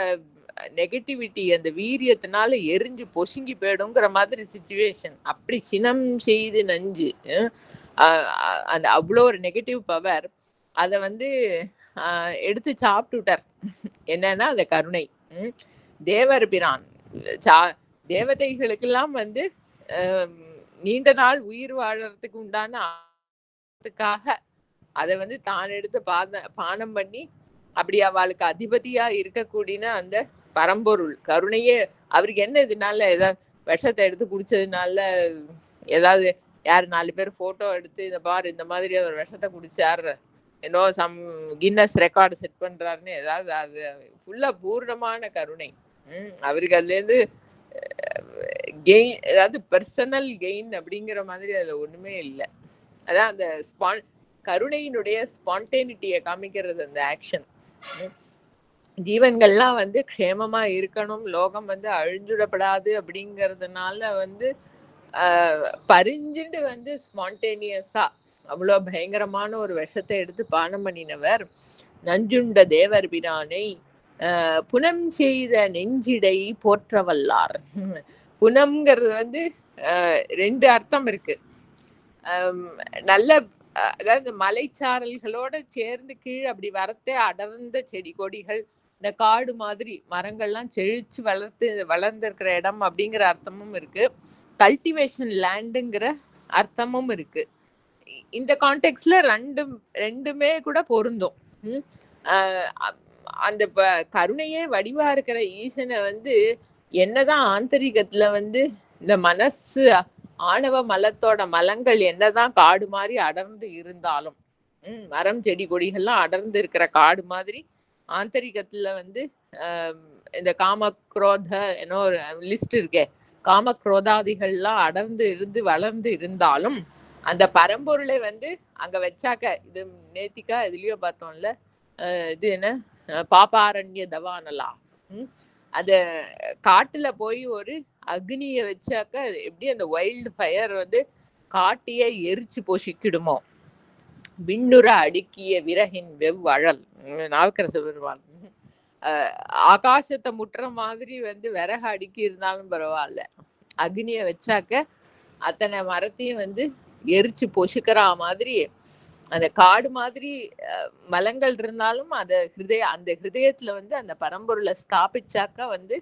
நெகட்டிவிட்டி அந்த வீரியத்தினால எரிஞ்சு பொசுங்கி போயிடுங்கிற மாதிரி சுச்சுவேஷன். அப்படி சினம் செய்து நஞ்சு அந்த அவ்வளோ ஒரு நெகட்டிவ் பவர் அதை வந்து எடுத்து சாப்பிட்டுட்டார். என்னன்னா அந்த கருணை. தேவர் பிரான் தேவதைகளுக்கெல்லாம் வந்து நீண்ட நாள் உயிர் வாழறதுக்கு உண்டான அதை வந்து தான் எடுத்து பானம் பண்ணி அப்படி அவளுக்கு அதிபதியா இருக்கக்கூடிய அந்த பரம்பொருள் கருணையே அவருக்கு என்ன இதனால ஏதாவது விஷத்தை எடுத்து குடிச்சதுனால ஏதாவது யார் 4 பேர் போட்டோ எடுத்து இந்த பாரு இந்த மாதிரி அவர் விஷத்தை குடிச்சாரு என்னோ சம் கின்னஸ் ரெக்கார்டு செட் பண்றாருன்னு ஏதாவது அது ஃபுல்லா பூர்ணமான கருணை. அவருக்கு அதுல இருந்து கெயின் ஏதாவது பர்சனல் கெயின் அப்படிங்கிற மாதிரி அதுல ஒண்ணுமே இல்லை. அதான் அந்த கருணையினுடைய ஸ்பான்டேனிட்டியை காமிக்கிறது அந்த ஆக்ஷன். ஜீவன்கள்லாம் வந்து க்ஷேமமா இருக்கணும், லோகம் வந்து அழிஞ்சுடப்படாது அப்படிங்கிறதுனால வந்து பரிஞ்சுட்டு வந்து ஸ்பான்டேனியஸா அவ்வளோ பயங்கரமான ஒரு விஷத்தை எடுத்து பானம் பண்ணினவர் நஞ்சுண்ட தேவர் பிரானை புனம் செய்த நெஞ்சிடை போற்றவல்லார். புனம்ங்கிறது வந்து 2 அர்த்தம் இருக்கு. நல்ல அதாவது மலைச்சாரல்களோட சேர்ந்து கீழே அப்படி வரத்தே அடர்ந்த செடி கொடிகள் இந்த காடு மாதிரி மரங்கள்லாம் செழிச்சு வளர்ந்துருக்கிற இடம் அப்படிங்கிற அர்த்தமும் இருக்கு. கல்டிவேஷன் லேண்டுங்கிற அர்த்தமும் இருக்கு. இந்த கான்டெக்ட்ல ரெண்டுமே கூட பொருந்தும். அந்த கருணையே வடிவா இருக்கிற ஈசனை வந்து என்னதான் ஆந்தரிகத்துல வந்து இந்த மனசு ஆணவ மலத்தோட மலங்கள் என்னதான் காடு மாதிரி அடர்ந்து இருந்தாலும் மரம் செடி கொடிகள்லாம் அடர்ந்து இருக்கிற காடு மாதிரி ஆந்தரிகத்துல வந்து இந்த காமக்ரோத என்னோ ஒரு லிஸ்ட் இருக்கே, காமக்ரோதாதிகள்லாம் அடர்ந்து இருந்து வளர்ந்து இருந்தாலும் அந்த பரம்பொருளை வந்து அங்க வச்சாக்க, இது நேத்திக்கா இதுலயோ பார்த்தோம்ல, இது என்ன பாப்பாரண்ய தவானலா, அத காட்டுல போய் ஒரு அக்னிய வச்சாக்க எப்படி அந்த வைல்டு ஃபயர் வந்து காட்டியே எரிச்சு போஷிக்கிடுமோ, விண்ணுற அடுக்கிய விறகின் வெவ்வழல் நாவுக்கரசு பெருமாள் ஆகாசத்தை முட்டுற மாதிரி வந்து விறகு அடுக்கி இருந்தாலும் பரவாயில்ல, அக்னிய வச்சாக்க அத்தனை மரத்தையும் வந்து எரிச்சு பொசுக்கிற மாதிரி அந்த காடு மாதிரி மலங்கள் இருந்தாலும் அந்த ஹிருதயத்துல வந்து அந்த பரம்பொருளை ஸ்தாபிச்சாக்க வந்து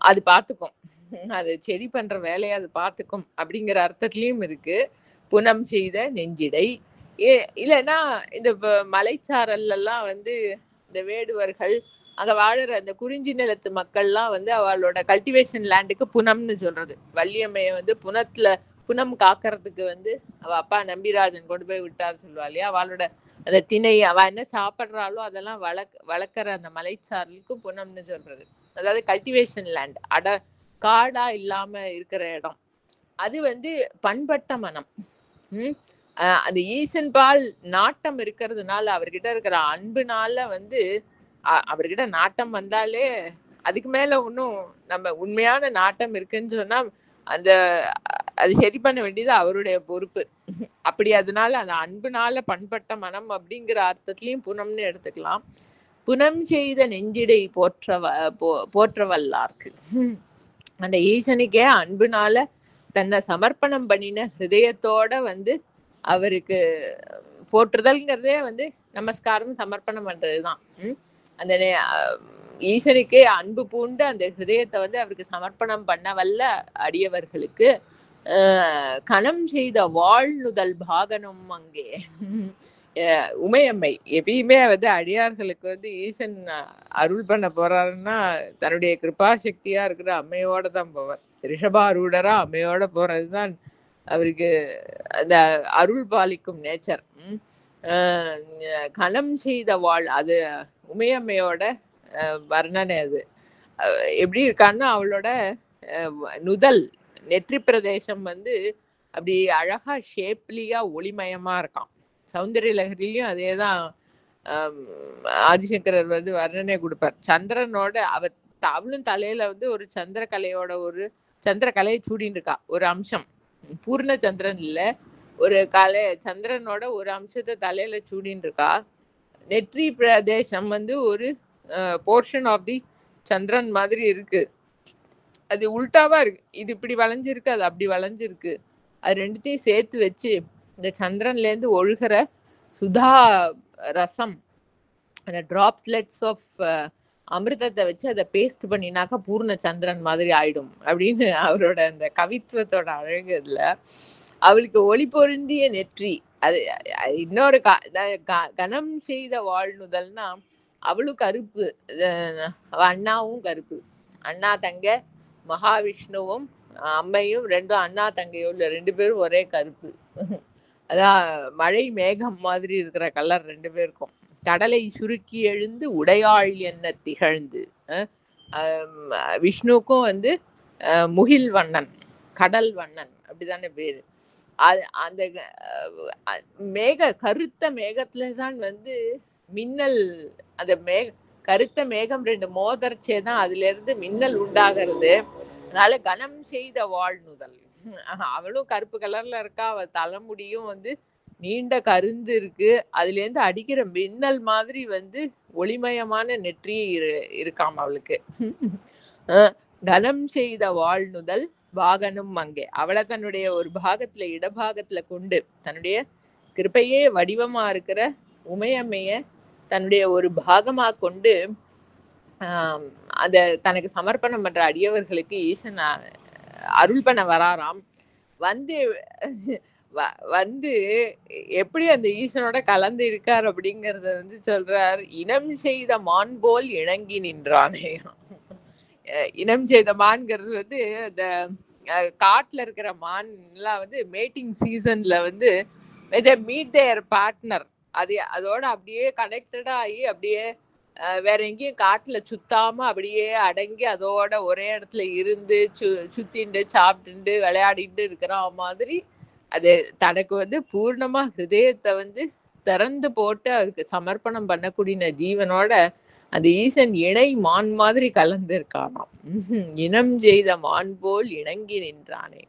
அது பார்த்துக்கும், அது செடி பண்ற வேலையை அது பார்த்துக்கும் அப்படிங்கிற அர்த்தத்திலயும் இருக்கு. புனம் செய்த நெஞ்சிடை இல்லைன்னா இந்த மலைச்சாரல் எல்லாம் வந்து இந்த வேடுவர்கள் அங்க வாழற அந்த குறிஞ்சி நிலத்து மக்கள்லாம் வந்து அவளோட கல்டிவேஷன் லேண்டுக்கு புனம்னு சொல்றது. வள்ளியம்மைய வந்து புனம் காக்கிறதுக்கு வந்து அவ அப்பா நம்பிராஜன் கொண்டு போய் விட்டார் சொல்லுவா இல்லையா, அவளோட அந்த திணை அவ என்ன சாப்பிட்றாளோ அதெல்லாம் வளர்க்குற அந்த மலைச்சாரலுக்கு புனம்னு சொல்றது. அதாவது கல்டிவேஷன் லேண்ட், காடா இல்லாம இருக்கிற இடம், அது வந்து பண்பட்ட மனம். அந்த ஈசன் பால் நாட்டம் இருக்கிறதுனால, அவர்கிட்ட இருக்கிற அன்புனால வந்து அவர்கிட்ட நாட்டம் வந்தாலே அதுக்கு மேல ஒன்றும் நம்ம உண்மையான நாட்டம் இருக்குன்னு சொன்னா அது சரி பண்ண வேண்டியது அவருடைய பொறுப்பு. அப்படி அதனால அந்த அன்புனால பண்பட்ட மனம் அப்படிங்கிற அர்த்தத்திலையும் புனம்னு எடுத்துக்கலாம். புனம் செய்த நெஞ்சிடை போற்றவல்லார்க்கு, அந்த ஈசனுக்கே அன்புனால தன்னை சமர்ப்பணம் பண்ணின ஹிருதயத்தோட வந்து அவருக்கு போற்றுதல்ங்கிறதே வந்து நமஸ்காரம் சமர்ப்பணம் பண்றதுதான். அந்த ஈசனுக்கே அன்பு பூண்டு அந்த ஹிருதயத்தை வந்து அவருக்கு சமர்ப்பணம் பண்ண வல்ல அடியவர்களுக்கு கணம் செய்த வாழ்நுதல் பாகனும் அங்கே. உமையம்மை எப்பயுமே வந்து அடியார்களுக்கு வந்து ஈசன் அருள் பண்ண போறாருன்னா தன்னுடைய கிருபா சக்தியா இருக்கிற அம்மையோட தான் போவார். ரிஷபாரூடரா அம்மையோட போறதுதான் அவருக்கு அந்த அருள் பாலிக்கும் நேச்சர். கணம் செய்த வாழ், அது உமையம்மையோட வர்ணனை. அது எப்படி இருக்கான்னா அவளோட நுதல் நெற்றி பிரதேசம் வந்து அப்படி அழகா ஷேப்லியா ஒளிமயமா இருக்கான். சௌந்தரிய லகரிலையும் அதேதான் ஆதிசங்கரர் வந்து வர்ணனை கொடுப்பார். சந்திரனோட அவளும் தலையில வந்து ஒரு சந்திரகலையோட ஒரு சந்திரகலையை சூடின்னு இருக்கா. ஒரு அம்சம் பூர்ண சந்திரன் இல்ல, ஒரு சந்திரனோட ஒரு அம்சத்தை தலையில சூடின்னு இருக்கா. நெற்றி பிரதேசம் வந்து ஒரு போர்ஷன் ஆஃப் தி சந்திரன் மாதிரி இருக்கு. அது உல்டாவா இருக்கு. இது இப்படி வளைஞ்சிருக்கு, அது அப்படி வளைஞ்சிருக்கு. அது ரெண்டுத்தையும் சேர்த்து வச்சு இந்த சந்திரன்ல இருந்து ஒழுகிற சுதா ரசம், அந்த டிராப்லெட்ஸ் ஆஃப் அமிர்தத்தை வச்சு அதை பேஸ்ட் பண்ணினாக்கா பூர்ண சந்திரன் மாதிரி ஆயிடும் அப்படின்னு அவரோட அந்த கவித்துவத்தோட அழகு. இதுல அவளுக்கு ஒளி பொருந்திய நெற்றி. அது இன்னொரு கனம் செய்த வாழ்நுதல்னா அவளும் கருப்பு, அண்ணாவும் கருப்பு. அண்ணா தங்க மகாவிஷ்ணுவும் அம்மையும் ரெண்டும் அண்ணா தங்கையோட 2 பேரும் ஒரே கருப்பு. அதான் மழை மேகம் மாதிரி இருக்கிற கலர் 2 பேருக்கும். கடலை சுருக்கி எழுந்து உடையாள் என்ன திகழ்ந்து. விஷ்ணுக்கும் வந்து முகில் வண்ணன், கடல் வண்ணன் அப்படிதானே பேரு. அந்த கருத்த மேகத்துல தான் வந்து மின்னல், அந்த கருத்த மேகம் 2 மோதர்ச்சேதான் அதுல இருந்து மின்னல் உண்டாகிறது. அதனால கனம் செய்த வாழ்நுதல். அவளும் கருப்பு கலர்ல இருக்கா. அவள் தலைமுடியும் வந்து நீண்ட கருந்து இருக்கு. அதுல இருந்து அடிக்கிற மின்னல் மாதிரி வந்து ஒளிமயமான நெற்றி இருக்காம் அவளுக்கு. கனம் செய்த வாழ்நுதல் வாகனும் அங்கே. அவளை தன்னுடைய ஒரு பாகத்துல இடபாகத்துல கொண்டு தன்னுடைய கிருப்பையே வடிவமா இருக்கிற உமையம்மைய தன்னுடைய ஒரு பாகமா கொண்டு அத தனக்கு சமர்ப்பணம் பண்ற அடியவர்களுக்கு ஈசன் அருள் பண்ண வராராம். வந்து எப்படி அந்த ஈசனோட கலந்து இருக்கார் அப்படிங்கறத வந்து சொல்றார். இனம் செய்த மான் போல் இணங்கி நின்றானே. இனம் செய்த மான்ங்கிறது வந்து அந்த காட்டுல இருக்கிற மான் எல்லாம் வந்து மேட்டிங் சீசன்ல வந்து மீட் தேர் பார்ட்னர், அதோட அப்படியே கனெக்டடா ஆகி அப்படியே வேற எங்கேயும் காட்டுல சுத்தாம அப்படியே அடங்கி அதோட ஒரே இடத்துல இருந்து சுத்திண்டு சாப்பிட்டு விளையாடிட்டு இருக்கிற மாதிரி அது தனக்கு வந்து பூர்ணமா ஹிருதயத்தை வந்து திறந்து போட்டு அவருக்கு சமர்ப்பணம் பண்ணக்கூடிய ஜீவனோட அந்த ஈசன் இணை மான் மாதிரி கலந்து இருக்கானாம். இனம் செய்த மான் போல் இணங்கி நின்றானே.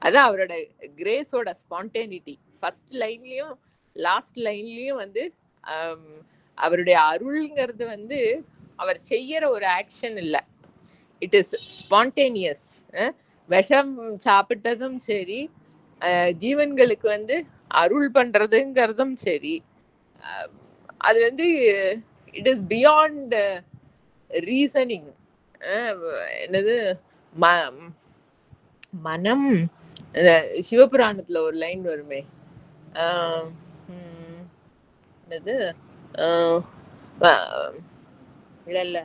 அதான் அவரோட கிரேஸோட ஸ்பான்டேனிட்டி. ஃபர்ஸ்ட் லைன்லயும் லாஸ்ட் லைன்லயும் வந்து அவருடைய அருள்ங்கிறது வந்து அவர் செய்யற ஒரு ஆக்ஷன் இல்லை, இட் இஸ் ஸ்பான்டேனியஸ். விஷம் சாப்பிட்டதும் சரி, ஜீவன்களுக்கு வந்து அருள் பண்றதுங்கிறதும் சரி, அது வந்து இட் இஸ் பியாண்ட் ரீசனிங். என்னது மனம், சிவபுராணத்துல ஒரு லைன் வருமே, என்னது இல்ல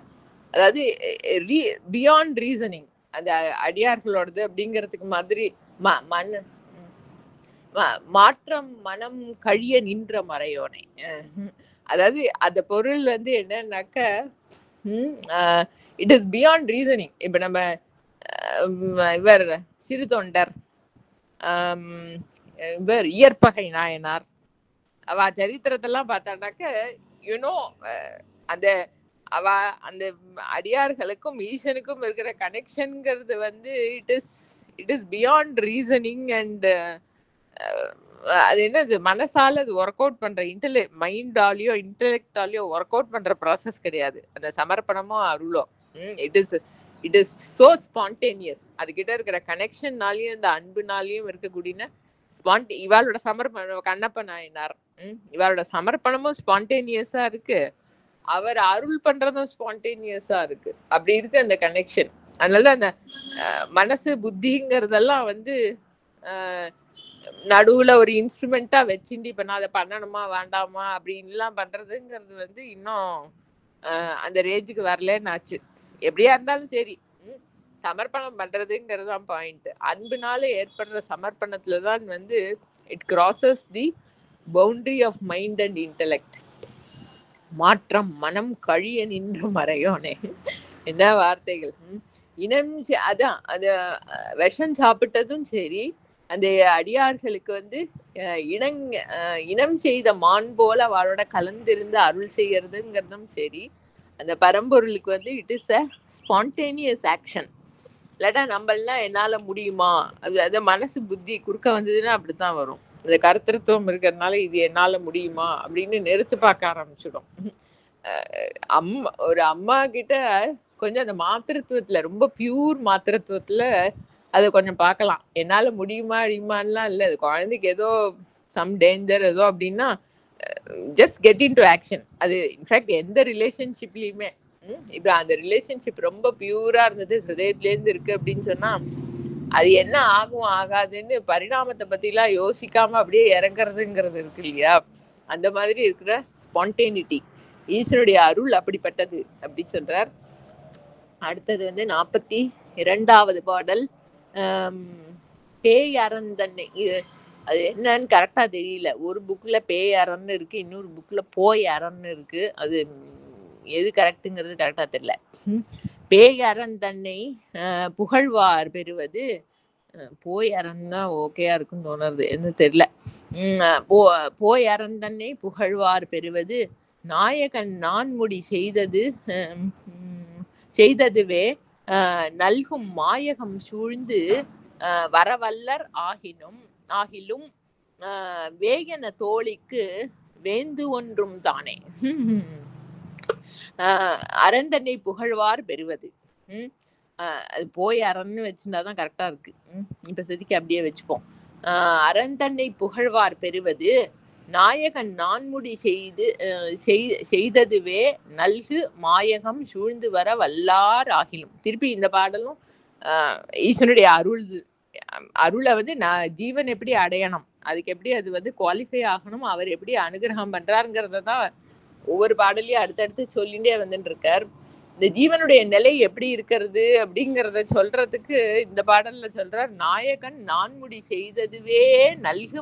அதாவது பியாண்ட் ரீசனிங் அந்த அடியார்களோடது அப்படிங்கிறதுக்கு மாதிரி மாற்றம் மனம் கழிய நின்ற மறையோனை. அதாவது அந்த பொருள் வந்து என்னன்னாக்க இட் இஸ் பியாண்ட் ரீசனிங். இப்ப நம்ம இவர் சிறு தொண்டர், இவர் இயற்பகை நாயனார், அவ சரித்திரத்தெல்லாம் பார்த்தாண்டாக்க யூனோ அந்த அந்த அடியார்களுக்கும் ஈசனுக்கும் இருக்கிற கனெக்ஷன்ங்கிறது வந்து it is beyond reasoning. And அது என்னது மனசால அது ஒர்க் அவுட் பண்ற மைண்டாலேயோ இன்டெலெக்டாலேயோ ஒர்க் அவுட் பண்ற ப்ராசஸ் கிடையாது அந்த சமர்ப்பணமோ அருளோ. It is so spontaneous. அதுகிட்ட இருக்கிற கனெக்ஷன்னாலையும் இந்த அன்புனாலையும் இருக்கக்கூடிய இவாளோட சமர்ப்பணம். கண்ணப்ப நாயனார், இவாளோட சமர்ப்பணமும் ஸ்பான்டேனியஸா இருக்கு, அவர் அருள் பண்றதும் ஸ்பான்டேனியஸா இருக்கு. அப்படி இருக்கு அந்த கனெக்ஷன். அதனால அந்த மனசு புத்திங்கிறதெல்லாம் வந்து நடுவுல ஒரு இன்ஸ்ட்ருமெண்டா வச்சுட்டு இப்ப நான் அதை பண்ணணுமா வேண்டாமா அப்படின்லாம் பண்றதுங்கிறது வந்து இன்னும் அந்த ரேஞ்சுக்கு வரலன்னு ஆச்சு. எப்படியா இருந்தாலும் சரி, சமர்ப்பணம் பண்றதுங்கிறது தான் பாயிண்ட். அன்புனால ஏற்படுற சமர்ப்பணத்துலதான் வந்து it crosses the boundary of mind and intellect. மாற்றம் மனம் கழிய நின்ற மறையோனே. என்ன வார்த்தைகள்! அதான் அது விஷம் சாப்பிட்டதும் சரி, அந்த அடியார்களுக்கு வந்து இனம் செய்த மான் போல அவளோட கலந்திருந்து அருள் செய்யறதுங்கிறதும் சரி, அந்த பரம்பொருளுக்கு வந்து it is a spontaneous action. இல்லாட்டா நம்மளாம் என்னால முடியுமா, அது மனசு புத்தி குறுக்க வந்ததுன்னா அப்படித்தான் வரும். இந்த கருத்திருத்துவம் இருக்கிறதுனால இது என்னால முடியுமா அப்படின்னு நிறுத்து பார்க்க ஆரம்பிச்சிடும். ஒரு அம்மா கிட்ட கொஞ்சம் அந்த மாத்திருத்துவத்துல ரொம்ப பியூர் மாத்திருத்துவத்துல அதை கொஞ்சம் பார்க்கலாம். என்னால முடியுமா அடியுமான்லாம் இல்லை, அது குழந்தைக்கு ஏதோ சம் டேஞ்சர் ஏதோ அப்படின்னா just get in to action. அது இன்ஃபேக்ட் எந்த ரிலேஷன்ஷிப்லயுமே இப்ப அந்த ரிலேஷன்ஷிப் ரொம்ப பியூரா இருந்தது, ஹிருதயத்திலேருந்து இருக்கு அப்படின்னு சொன்னா அது என்ன ஆகும் ஆகாதுன்னு பரிணாமத்தை பத்தி எல்லாம் யோசிக்காம அப்படியே இறங்குறதுங்கிறது இருக்கு இல்லையா, அந்த மாதிரி இருக்கிற ஸ்பான்டேனிட்டி ஈஸ்வருடைய அருள் அப்படிப்பட்டது அப்படி சொல்றார். அடுத்தது வந்து 42வது பாடல். பேய் அறந்தன்னை, அது என்னன்னு கரெக்டா தெரியல. ஒரு புக்ல பேய் அறன்னு இருக்கு, இன்னொரு புக்ல போய் அறன்னு இருக்கு. அது எது கரெக்டுங்கிறது கரெக்டா தெரியல. பேய் அறந்தன்னை புகழ்வார் பெறுவது, போய் அறன்னா ஓகேயா இருக்குன்னு தோணுறது, என்ன தெரியல. போய் அறந்தன்னை புகழ்வார் பெறுவது நாயகன் நான்முடி செய்ததுவே நல்கும் மாயகம் சூழ்ந்து வரவல்லர் ஆகிலும் வேகன தோழிக்கு வேந்து ஒன்றும் தானே. அறந்தன்னை புகழ்வார் பெறுவது, அது போய் அறன்னு வச்சுட்டாதான் கரெக்டா இருக்கு. இப்ப செதுக்கி அப்படியே வச்சுப்போம். அறந்தன்னை புகழ்வார் பெறுவது நாயகன் நான்முடி செய்ததுவே நல்கு மாயகம் சூழ்ந்து வர வல்லார் ஆகிலும். திருப்பி இந்த பாடலும் ஈஸ்வனுடைய அருளை வந்து ஜீவன் எப்படி அடையணும், அதுக்கு எப்படி அது வந்து குவாலிஃபை ஆகணும், அவர் எப்படி அனுகிரகம் பண்றாருங்கிறத தான் ஒவ்வொரு பாடலையும் அடுத்தடுத்து சொல்லிட்டே வந்துட்டு இருக்கார். இந்த ஜீவனுடைய நிலை எப்படி இருக்கிறது அப்படிங்கிறத சொல்றதுக்கு இந்த பாடல்ல சொல்றார், நாயகன் நான்முடி செய்ததுவே நல்கு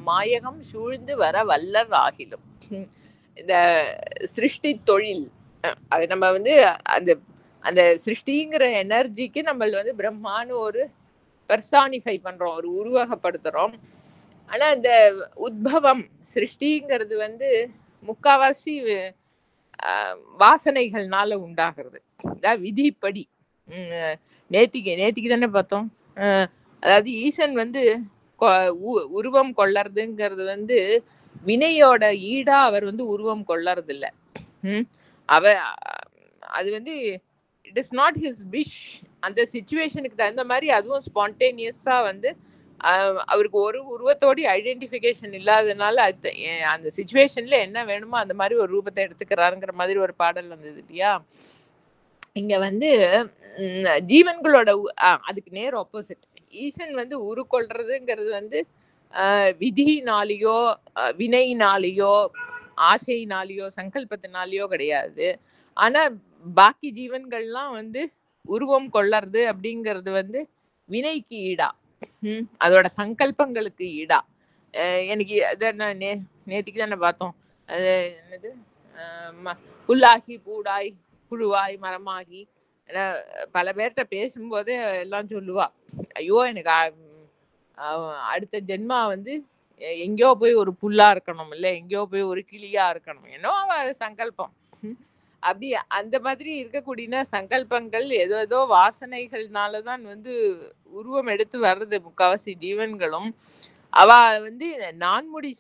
மாயகம் சூழ்ந்து வர வல்லர் ஆகிலும். இந்த சிருஷ்டி தொழில், அது நம்ம வந்து அந்த அந்த சிருஷ்டிங்கிற எனர்ஜிக்கு நம்ம வந்து பிரம்மான்னு ஒரு பெர்சானிஃபை பண்றோம், ஒரு உருவகப்படுத்துறோம். ஆனா இந்த உத்பவம் சிருஷ்டிங்கிறது வந்து முக்காவாசி வாசனைகள்னால உண்டாகிறது, விதிப்படி. நேத்திக்கு தானே பார்த்தோம். அதாவது ஈசன் வந்து உருவம் கொள்ளறதுங்கிறது வந்து வினையோட ஈடா அவர் வந்து உருவம் கொள்ளறது இல்லை. அது வந்து it is not his wish. அந்த சிச்சுவேஷனுக்கு தகுந்த மாதிரி அதுவும் ஸ்பான்டேனியஸா வந்து அவருக்கு ஒரு உருவத்தோட ஐடென்டிஃபிகேஷன் இல்லாததுனால அந்த சிச்சுவேஷன்ல என்ன வேணுமோ அந்த மாதிரி ஒரு ரூபத்தை எடுத்துக்கிறாருங்கிற மாதிரி ஒரு பாடல் வந்தது இல்லையா. இங்க வந்து ஜீவன்களோட அதுக்கு நேர் ஆப்போசிட். ஈசன் வந்து உருக்கொள்றதுங்கிறது வந்து விதியினாலேயோ வினையினாலேயோ ஆசையினாலேயோ சங்கல்பத்தினாலேயோ கிடையாது. ஆனா பாக்கி ஜீவன்கள்லாம் வந்து உருவம் கொள்ளறது அப்படிங்கிறது வந்து வினைக்கு ஈடா, அதோட சங்கல்பங்களுக்கு ஈடா. எனக்கு நேத்திக்கு தானே பார்த்தோம். அது என்னது, புல்லாகி பூடாய் புழுவாய் மரமாகி, பல பேர்கிட்ட பேசும்போதே எல்லாம் சொல்லுவா, ஐயோ எனக்கு அடுத்த ஜென்மா வந்து எங்கேயோ போய் ஒரு புல்லா இருக்கணும், இல்லை எங்கேயோ போய் ஒரு கிளியா இருக்கணும், என்னோ அவ சங்கல்பம். அப்படி அந்த மாதிரி இருக்கக்கூடிய சங்கல்பங்கள் ஏதோ வாசனைகள்னாலதான் வந்து உருவம் எடுத்து வர்றது முக்காவாசி ஜீவன்களும். அவ வந்து நான்முடி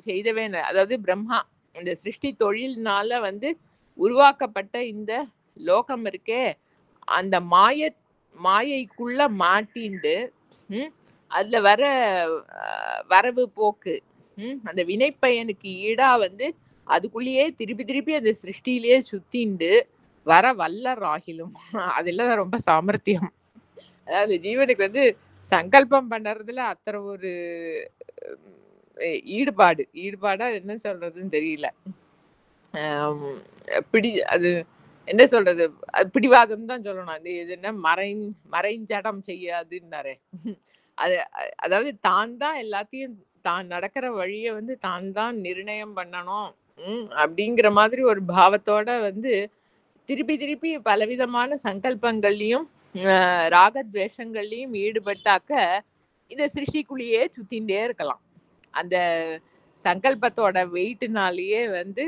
செய்தவே, அதாவது பிரம்மா இந்த சிருஷ்டி தொழில்னால வந்து உருவாக்கப்பட்ட இந்த லோகம் இருக்கே, அந்த மாயைக்குள்ள மாட்டிண்டு அதுல வரவு போக்கு, அந்த வினைப்பயனுக்கு ஈடா வந்து அதுக்குள்ளேயே திருப்பி அந்த சிருஷ்டிலேயே சுத்திண்டு வர வல்லர் ஆகிலும். அதெல்லாம் ரொம்ப சாமர்த்தியம். அதாவது ஜீவனுக்கு வந்து சங்கல்பம் பண்றதுல அத்தனை ஒரு ஈடுபாடா என்ன சொல்றதுன்னு தெரியல. அது என்ன சொல்றது, அது பிடிவாதம் தான் சொல்லணும். அது எதுன்னா மறைஞ்சடம் செய்யாதுன்னாரு. அதாவது தான் எல்லாத்தையும் தான் நடக்கிற வழிய வந்து தான் நிர்ணயம் பண்ணணும் அப்படிங்கிற மாதிரி ஒரு பாவத்தோட வந்து திருப்பி திருப்பி பலவிதமான சங்கல்பங்கள்லயும் ராகத்வேஷங்கள்லயும் ஈடுபட்டாக்க இந்த சிருஷ்டிக்குள்ளேயே சுத்தின்டே இருக்கலாம். அந்த சங்கல்பத்தோட வெயிட்னாலேயே வந்து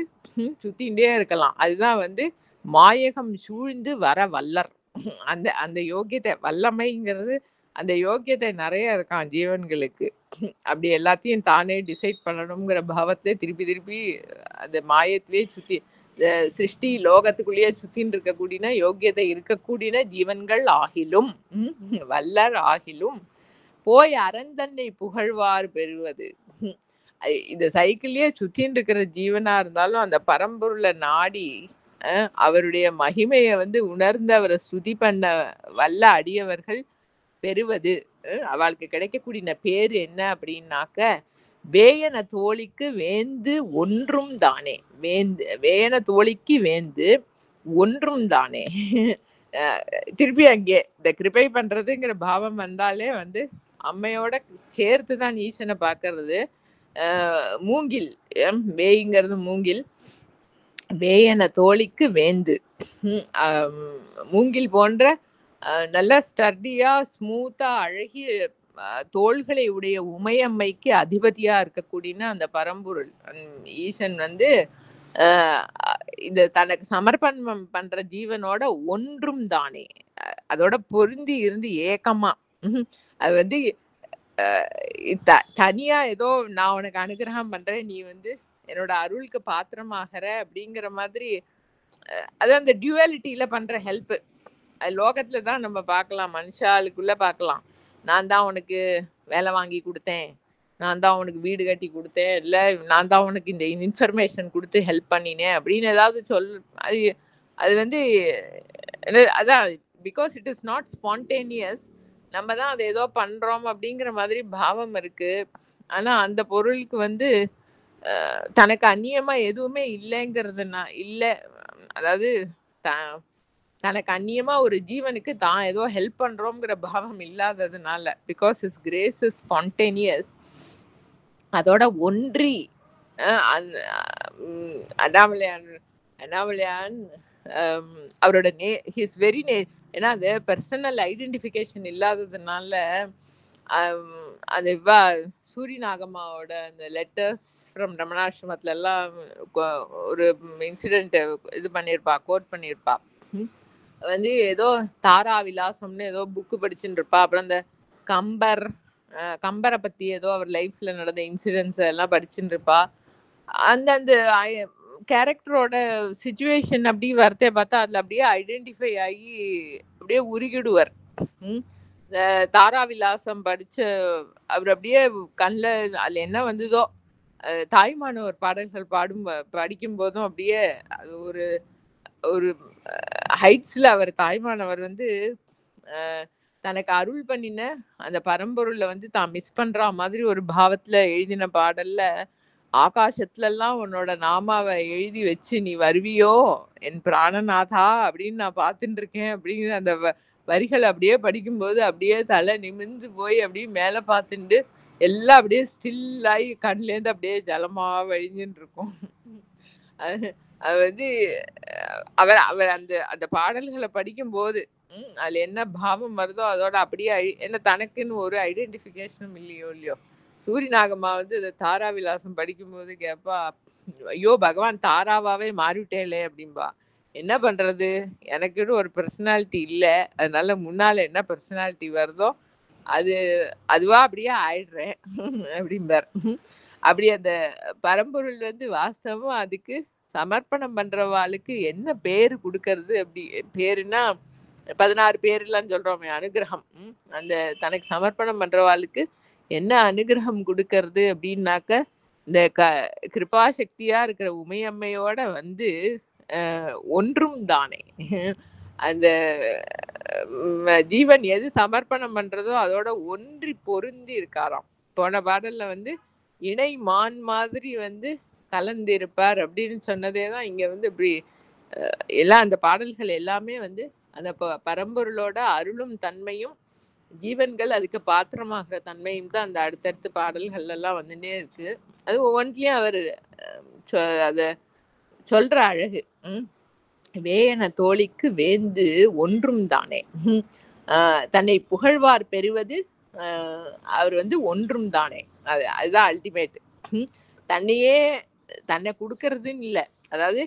சுத்தின்டே இருக்கலாம். அதுதான் வந்து மாயகம் சூழ்ந்து வர வல்லர். அந்த அந்த யோக்கியத்தை வல்லமைங்கிறது அந்த யோக்கியத்தை நிறைய இருக்கான் ஜீவன்களுக்கு. அப்படி எல்லாத்தையும் தானே டிசைட் பண்ணணுங்கிற பாவத்திலே திருப்பி திருப்பி அந்த மாயத்திலே சுத்தி இந்த சிருஷ்டி லோகத்துக்குள்ளேயே சுத்தின்னு இருக்கக்கூடிய யோக்கியத்தை இருக்கக்கூடிய ஜீவன்கள் ஆகிலும் வல்லர் ஆகிலும் போய் அறந்தன்னை புகழ்வார் பெறுவது. இந்த சைக்கிள்லயே சுத்தின்னு இருக்கிற ஜீவனா இருந்தாலும் அந்த பரம்பொருளை நாடி அவருடைய மகிமையை வந்து உணர்ந்து அவரை ஸ்துதி பண்ண வல்ல அடியவர்கள் பெறுவது. அவளுக்கு கிடைக்கக்கூடிய பேர் என்ன அப்படின்னாக்க வேயன தோழிக்கு வேந்து ஒன்றும் தானே. வேயன தோழிக்கு வேந்து ஒன்றும் தானே. திருப்பி அங்கே இந்த கிருபை பண்றதுங்கிற பாவம் வந்தாலே வந்து அம்மையோட சேர்த்து தான் ஈசனை பார்க்கறது. மூங்கில் வேய்ங்கிறது மூங்கில். வேயன தோழிக்கு வேந்து மூங்கில் போன்ற நல்ல ஸ்டர்டியா ஸ்மூத்தா அழகிய தோள்களை உடைய உமையம்மைக்கு அதிபதியா இருக்கக்கூடிய அந்த பரம்பொருள் ஈசன் வந்து இந்த தனக்கு சமர்ப்பணம் பண்ற ஜீவனோட ஒன்றும் தானே, அதோட பொருந்தி இருந்து ஏக்கமா. அது வந்து தனியா ஏதோ நான் உனக்கு அனுகிரகம் பண்றேன், நீ வந்து என்னோட அருளுக்கு பாத்திரமாகற அப்படிங்கிற மாதிரி. அது அந்த டியூவாலிட்டியில பண்ற ஹெல்ப் லோகத்துல தான் நம்ம பார்க்கலாம், மனுஷாளுக்குள்ள பார்க்கலாம். நான் தான் உனக்கு வேலை வாங்கி கொடுத்தேன், நான் தான் உனக்கு வீடு கட்டி கொடுத்தேன், இல்லை நான் தான் உனக்கு இந்த இன்ஃபர்மேஷன் கொடுத்து ஹெல்ப் பண்ணினேன் அப்படின்னு ஏதாவது அது அது வந்து அதான் because it is not spontaneous. நம்ம தான் அதை ஏதோ பண்றோம் அப்படிங்கிற மாதிரி பாவம் இருக்கு. ஆனா அந்த பொருளுக்கு வந்து தனக்கு அந்நியமா எதுவுமே இல்லைங்கிறதுனா இல்லை. அதாவது தனக்கு அந்நியமா ஒரு ஜீவனுக்கு தான் ஏதோ ஹெல்ப் பண்றோங்கிற பாவம் இல்லாததுனால, because is grace is spontaneous, அதோட ஒன்றி அண்ணாமலையான் அவரோட ஹிஸ் வெரி ஏன்னா அது பர்சனல் ஐடென்டிஃபிகேஷன் இல்லாததுனால அந்த சூரிய நாகம்மாவோட அந்த லெட்டர்ஸ் ஃப்ரம் ரமணாசிரமத்துல எல்லாம் ஒரு இன்சிடென்ட் இது பண்ணியிருப்பா, கோட் பண்ணியிருப்பா. வந்து ஏதோ தாரா விலாசம்னு ஏதோ புக்கு படிச்சுட்டு இருப்பா. அப்புறம் அந்த கம்பரை பத்தி ஏதோ அவர் லைஃப்ல நடந்த இன்சிடென்ட்ஸ் எல்லாம் படிச்சுட்டு இருப்பா. அந்த கேரக்டரோட சிச்சுவேஷன் அப்படி வரத்தே பார்த்தா அதுல அப்படியே ஐடென்டிஃபை ஆகி அப்படியே உருகிடுவார். இந்த தாரா விலாசம் படிச்ச அவர் அப்படியே கண்ணில் அதுல என்ன வந்ததோ, தாய்மானவர் பாடல்கள் படிக்கும் போதும் அப்படியே அது ஒரு ஒரு ஹைட்ஸ்ல அவர் தாய்மானவர் வந்து தனக்கு அருள் பண்ணின அந்த பரம்பொருள்ல வந்து தான் மிஸ் பண்ற மாதிரி ஒரு பாவத்துல எழுதின பாடல்ல, ஆகாசத்துல எல்லாம் உன்னோட நாமாவை எழுதி வச்சு நீ வருவியோ என் பிராணநாதா அப்படின்னு நான் பார்த்துட்டு இருக்கேன் அப்படிங்கிற அந்த வரிகள் அப்படியே படிக்கும்போது அப்படியே தலை நிமிர்ந்து போய் அப்படியே மேல பார்த்துட்டு எல்லாம் அப்படியே ஸ்டில் ஆகி கண்லேருந்து அப்படியே ஜலமா வழிஞ்சுட்டு இருக்கும். அது வந்து அவர் அவர் அந்த அந்த பாடல்களை படிக்கும்போது அதுல என்ன பாவம் வருதோ அதோட அப்படியே என்ன தனக்குன்னு ஒரு ஐடென்டிஃபிகேஷனும் இல்லையோ. சூரிய நாகம்மா வந்து இந்த தாரா விலாசம் படிக்கும்போது கேட்பா, ஐயோ பகவான் தாராவாவே மாறிவிட்டேலே அப்படின்பா. என்ன பண்றது, எனக்குன்னு ஒரு பர்சனாலிட்டி இல்லை, அதனால முன்னால என்ன பர்சனாலிட்டி வருதோ அதுவா அப்படியே ஆயிடுறேன் அப்படிம்பார். அப்படி அந்த பரம்பொருள் வந்து வாஸ்தவம் அதுக்கு சமர்ப்பணம் பண்றவாளுக்கு என்ன பேரு கொடுக்கறது. அப்படி பேருன்னா 16 பேர்லாம் சொல்றோமே அனுகிரகம். அந்த தனக்கு சமர்ப்பணம் பண்றவாளுக்கு என்ன அனுகிரகம் கொடுக்கறது அப்படின்னாக்க இந்த கிருபா சக்தியா இருக்கிற உமையம்மையோட வந்து ஒன்றும் தானே. அந்த ஜீவன் எது சமர்ப்பணம் பண்றதோ அதோட ஒன்றி பொருந்தி இருக்காராம். போன பாடல்ல வந்து இணை மான் மாதிரி வந்து கலந்திருப்பார் அப்படின்னு சொன்னதே தான் இங்க வந்து இப்படி எல்லாம் அந்த பாடல்கள் எல்லாமே வந்து அந்த பரம்பொருளோட அருளும் தன்மையும் ஜீவன்கள் அதுக்கு பாத்திரமாகிற தன்மையும் தான் அந்த அடுத்தடுத்த பாடல்கள் எல்லாம் வந்துட்டே இருக்கு. அது ஒவ்வொன்றிலையும் அவர் அத சொல்ற அழகு. வேயன தோழிக்கு வேந்து ஒன்றும் தானே. தன்னை புகழ்வார் பெறுவது அவர் வந்து ஒன்றும் தானே. அதுதான் அல்டிமேட். தன்னையே தன்னை கொடுக்கறதுன்னு இல்லை. அதாவது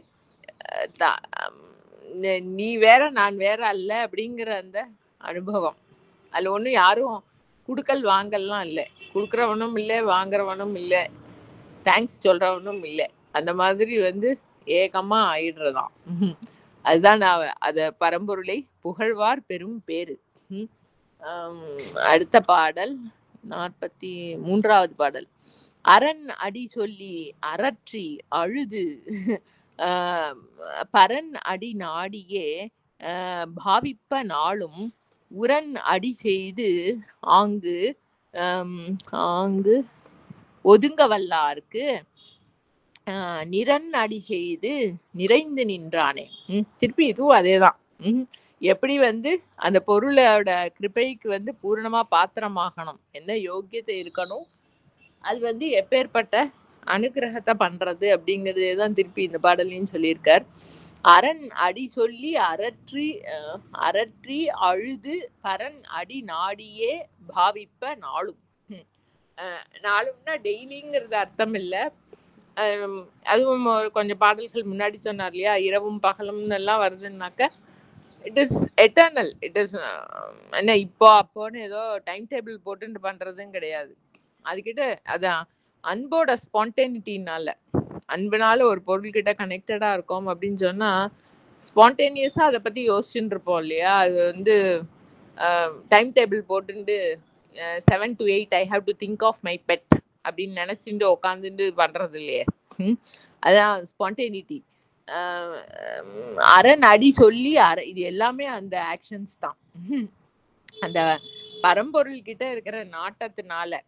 நீ வேற நான் வேற அல்ல அப்படிங்கிற அந்த அனுபவம். அதுல ஒன்றும் யாரும் குடுக்கல் வாங்கல்லாம் இல்லை. கொடுக்குறவனும் இல்லை, வாங்குறவனும் இல்லை, தேங்க்ஸ் சொல்றவனும் இல்லை. அந்த மாதிரி வந்து ஏகமா ஆயிடுறதான். அதுதான் நான் அத பரம்பொருளை புகழ்வார் பெரும் பேரு. அடுத்த பாடல் 43வது பாடல். அரண் அடி சொல்லி அரற்றி அழுது பரன் அடி நாடியே பாவிப்ப நாளும் உரன் அடி செய்து ஆங்கு ஒதுங்க வல்லாருக்கு நிரன் அடி செய்து நிறைந்து நின்றானே. திருப்பி இதுவும் அதேதான். எப்படி வந்து அந்த பொருளோட கிருபைக்கு வந்து பூரணமா பாத்திரமாகணும், என்ன யோக்கியத்தை இருக்கணும், அது வந்து எப்பேற்பட்ட அனுகிரகத்தை பண்றது அப்படிங்கிறதே தான் திருப்பி இந்த பாடலையும் சொல்லியிருக்கார். அரண் அடி சொல்லி அரற்றி அழுது பரன் அடி நாடியே பாவிப்ப நாளும். நாளும்னா டெய்லிங்கிறது அர்த்தம் இல்லை. அதுவும் கொஞ்சம் பாடல்கள் முன்னாடி சொன்னார் இல்லையா, இரவும் பகலும் எல்லாம் வருதுன்னாக்க it is eternal. It is என்ன இப்போ அப்போன்னு ஏதோ டைம் டேபிள் போட்டுட்டு பண்றதும் கிடையாது. அதுக்கிட்ட அதான் அன்போட ஸ்பான்டேனிட்டினால, அன்புனால ஒரு பொருள்கிட்ட கனெக்டடா இருக்கோம் அப்படின்னு சொன்னா ஸ்பான்டேனியஸா அதை பத்தி யோசிச்சுட்டு இருப்போம் இல்லையா. அது வந்து டைம் டேபிள் போட்டுட்டு 7 to 8 I have to think of my bed அப்படின்னு நினைச்சுட்டு உட்காந்துட்டு பண்றது இல்லையே. அதான் ஸ்பான்டேனிட்டி. அரண் அடி சொல்லி இது எல்லாமே அந்த ஆக்ஷன்ஸ் தான். அந்த பரம்பொருள் கிட்ட இருக்கிற நாட்டத்தினால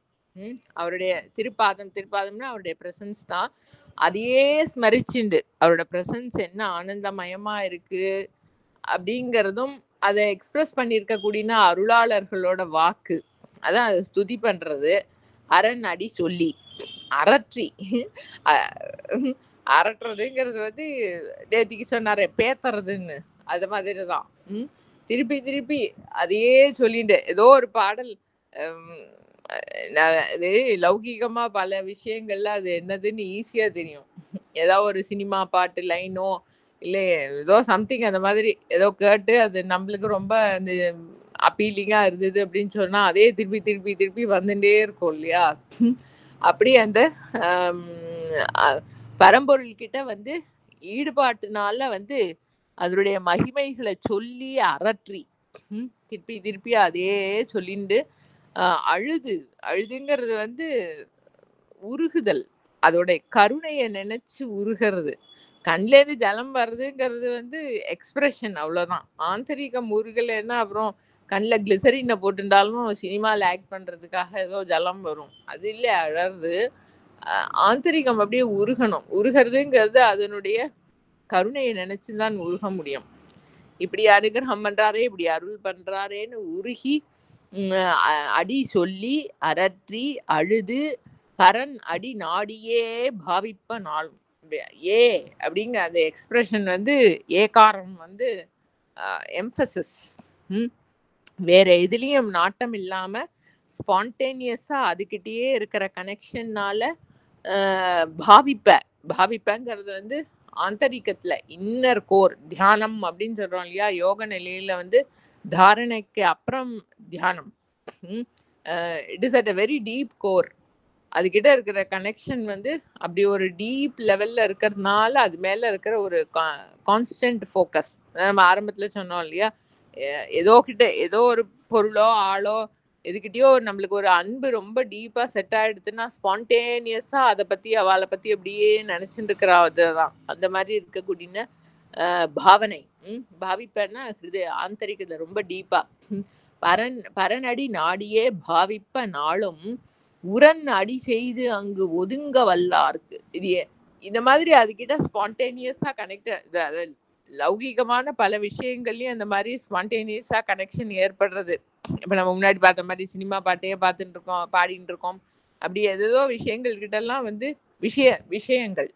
அவருடைய திருப்பாதம்னா அவருடைய பிரசன்ஸ் தான். அதையே ஸ்மரிச்சுண்டு அவரோட பிரசன்ஸ் என்ன ஆனந்தமயமா இருக்கு அப்படிங்கிறதும் அதை எக்ஸ்பிரஸ் பண்ணியிருக்க கூடிய அருளாளர்களோட வாக்கு, அதான் அதை ஸ்துதி பண்றது. அரண் அடி சொல்லி அரற்றி அரட்டுறதுங்கிறது வந்து நேத்திக்கு சொன்னாரு பேத்துறதுன்னு, அது மாதிரிதான். திருப்பி திருப்பி அதையே சொல்லிட்டு ஏதோ ஒரு பாடல் இது லௌகீகமா பல விஷயங்கள்ல அது என்னதுன்னு ஈஸியா தெரியும். ஏதாவது ஒரு சினிமா பாட்டு லைனோ இல்லை ஏதோ சம்திங் அந்த மாதிரி ஏதோ கேட்டு அது நம்மளுக்கு ரொம்ப அந்த அப்பீலிங்கா இருந்தது அப்படின்னு சொன்னா அதே திருப்பி திருப்பி திருப்பி வந்துட்டே இருக்கும் இல்லையா. அப்படி அந்த பரம்பொருள் கிட்ட வந்து ஈடுபாட்டுனால வந்து அதனுடைய மகிமைகளை சொல்லி அரற்றி திருப்பி திருப்பி அதே சொல்லிண்டு அழுதுங்கிறது வந்து உருகுதல், அதோட கருணையை நினைச்சு உருகிறது. கண்லேருந்து ஜலம் வர்றதுங்கிறது வந்து எக்ஸ்பிரஷன், அவ்வளோதான். ஆந்தரிகம் உருகலைன்னா அப்புறம் கண்ணில் கிளிசரினை போட்டுட்டாலும் சினிமாவில் ஆக்ட் பண்ணுறதுக்காக ஏதோ ஜலம் வரும், அது இல்லை அழறது. ஆந்தரிகம் அப்படியே உருகணும். உருகிறதுங்கிறது அதனுடைய கருணையை நினைச்சுதான் உருக முடியும். இப்படி அனுகிரகம் பண்றாரே, இப்படி அருள் பண்றாரேன்னு உருகி அடி சொல்லி அரற்றி அழுது பரன் அடி நாடியே பாவிப்ப நாளும். ஏ அப்படிங்க அந்த எக்ஸ்பிரஷன் வந்து ஏகாரம் வந்து எம்ஃபசிஸ். வேற எதுலேயும் நாட்டம் இல்லாம ஸ்பான்டேனியஸா அதுக்கிட்டேயே இருக்கிற கனெக்ஷன்னால பாவிப்பங்கிறது வந்து ஆந்தரிகத்துல இன்னர் கோர் தியானம் அப்படின்னு சொல்றோம் இல்லையா. யோக நிலையில வந்து தாரணைக்கு அப்புறம் தியானம், it is at a very deep core. அதுகிட்ட இருக்கிற கனெக்ஷன் வந்து அப்படி ஒரு டீப் லெவல்ல இருக்கிறதுனால அது மேல இருக்கிற ஒரு கான்ஸ்டன்ட் ஃபோக்கஸ். நம்ம ஆரம்பத்துல சொன்னோம் இல்லையா, ஏதோ ஒரு பொருளோ ஆளோ எதுக்கிட்டயோ நம்மளுக்கு ஒரு அன்பு ரொம்ப டீப்பா செட் ஆயிடுச்சுன்னா ஸ்பான்டேனியஸா அதை பத்தி அவளை பத்தி அப்படியே நினைச்சுட்டு இருக்கிற அதுதான். அந்த மாதிரி இருக்கக்கூடிய பாவனை பாவிப்பேன்னா ஹிருதய ஆந்தரிக்கத்துல ரொம்ப டீப்பா பரனடி நாடியே பாவிப்ப நாளும் உரன் அடி செய்து அங்கு ஒதுங்க வல்லாருக்கு. இது இந்த மாதிரி அதுக்கிட்ட ஸ்பான்டேனியஸா கனெக்ட், லௌகீகமான பல விஷயங்கள்லயும் அந்த மாதிரி ஸ்பான்டேனியஸா கனெக்ஷன் ஏற்படுறது. இப்ப நம்ம முன்னாடி பார்த்த மாதிரி சினிமா பாட்டையே பார்த்துட்டு இருக்கோம், பாடிட்டு இருக்கோம், அப்படி ஏதோ விஷயங்கள் கிட்ட எல்லாம் வந்து விஷயங்கள்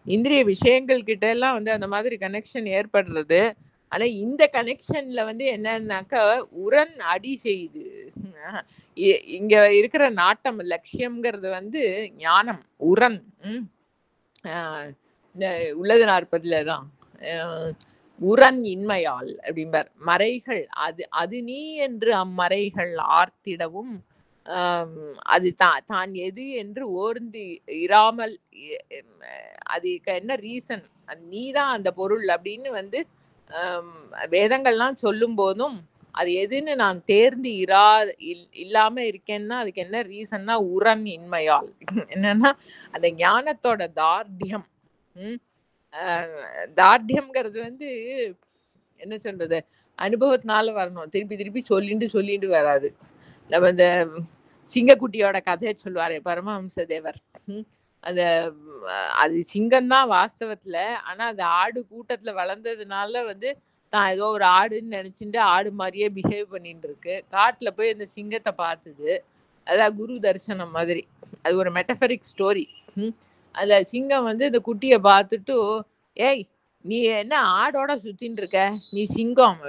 இந்திரிய விஷயங்கள் கிட்ட எல்லாம் வந்து அந்த மாதிரி கனெக்ஷன் ஏற்படுறது. ஆனா இந்த கனெக்ஷன்ல வந்து என்னன்னாக்கா உரன் அடி செய்து இங்க இருக்கிற நாட்டம் லட்சியம்ங்கிறது வந்து ஞானம் உரன். இந்த உள்ளது 40ல தான் உரன் இன்மையால் அப்படிம்பார். மறைகள் அது நீ என்று அம்மறைகள் ஆர்த்திடவும் அது தான் எது என்று ஓர்ந்து இராமல் அதுக்கு என்ன ரீசன், நீதான் அந்த பொருள் அப்படின்னு வந்து வேதங்கள்லாம் சொல்லும் போதும் அது எதுன்னு நான் தேர்ந்து இல்லாம இருக்கேன்னா அதுக்கு என்ன ரீசன்னா உரன் இன்மையால். என்னன்னா அந்த ஞானத்தோட தார்டியம். தார்டியம்ங்கிறது வந்து என்ன சொல்றது, அனுபவத்தினால வரணும். திருப்பி திருப்பி சொல்லிட்டு வராது. நம்ம இந்த சிங்கக்குட்டியோட கதையை சொல்லுவாரு பரமஹம்ச தேவர். அந்த அது சிங்கம்தான் வாஸ்தவத்துல. ஆனா அந்த ஆடு கூட்டத்துல வளர்ந்ததுனால வந்து தான் ஏதோ ஒரு ஆடுன்னு நினைச்சுட்டு ஆடு மாதிரியே பிஹேவ் பண்ணிட்டு இருக்கு. காட்டுல போய் அந்த சிங்கத்தை பார்த்தது. அதான் குரு தரிசனம் மாதிரி. அது ஒரு மெட்டபரிக் ஸ்டோரி. அதுல சிங்கம் வந்து இந்த குட்டியை பார்த்துட்டு, ஏய் நீ என்ன ஆடோட சுத்தின்னு இருக்க, நீ சிங்கம்.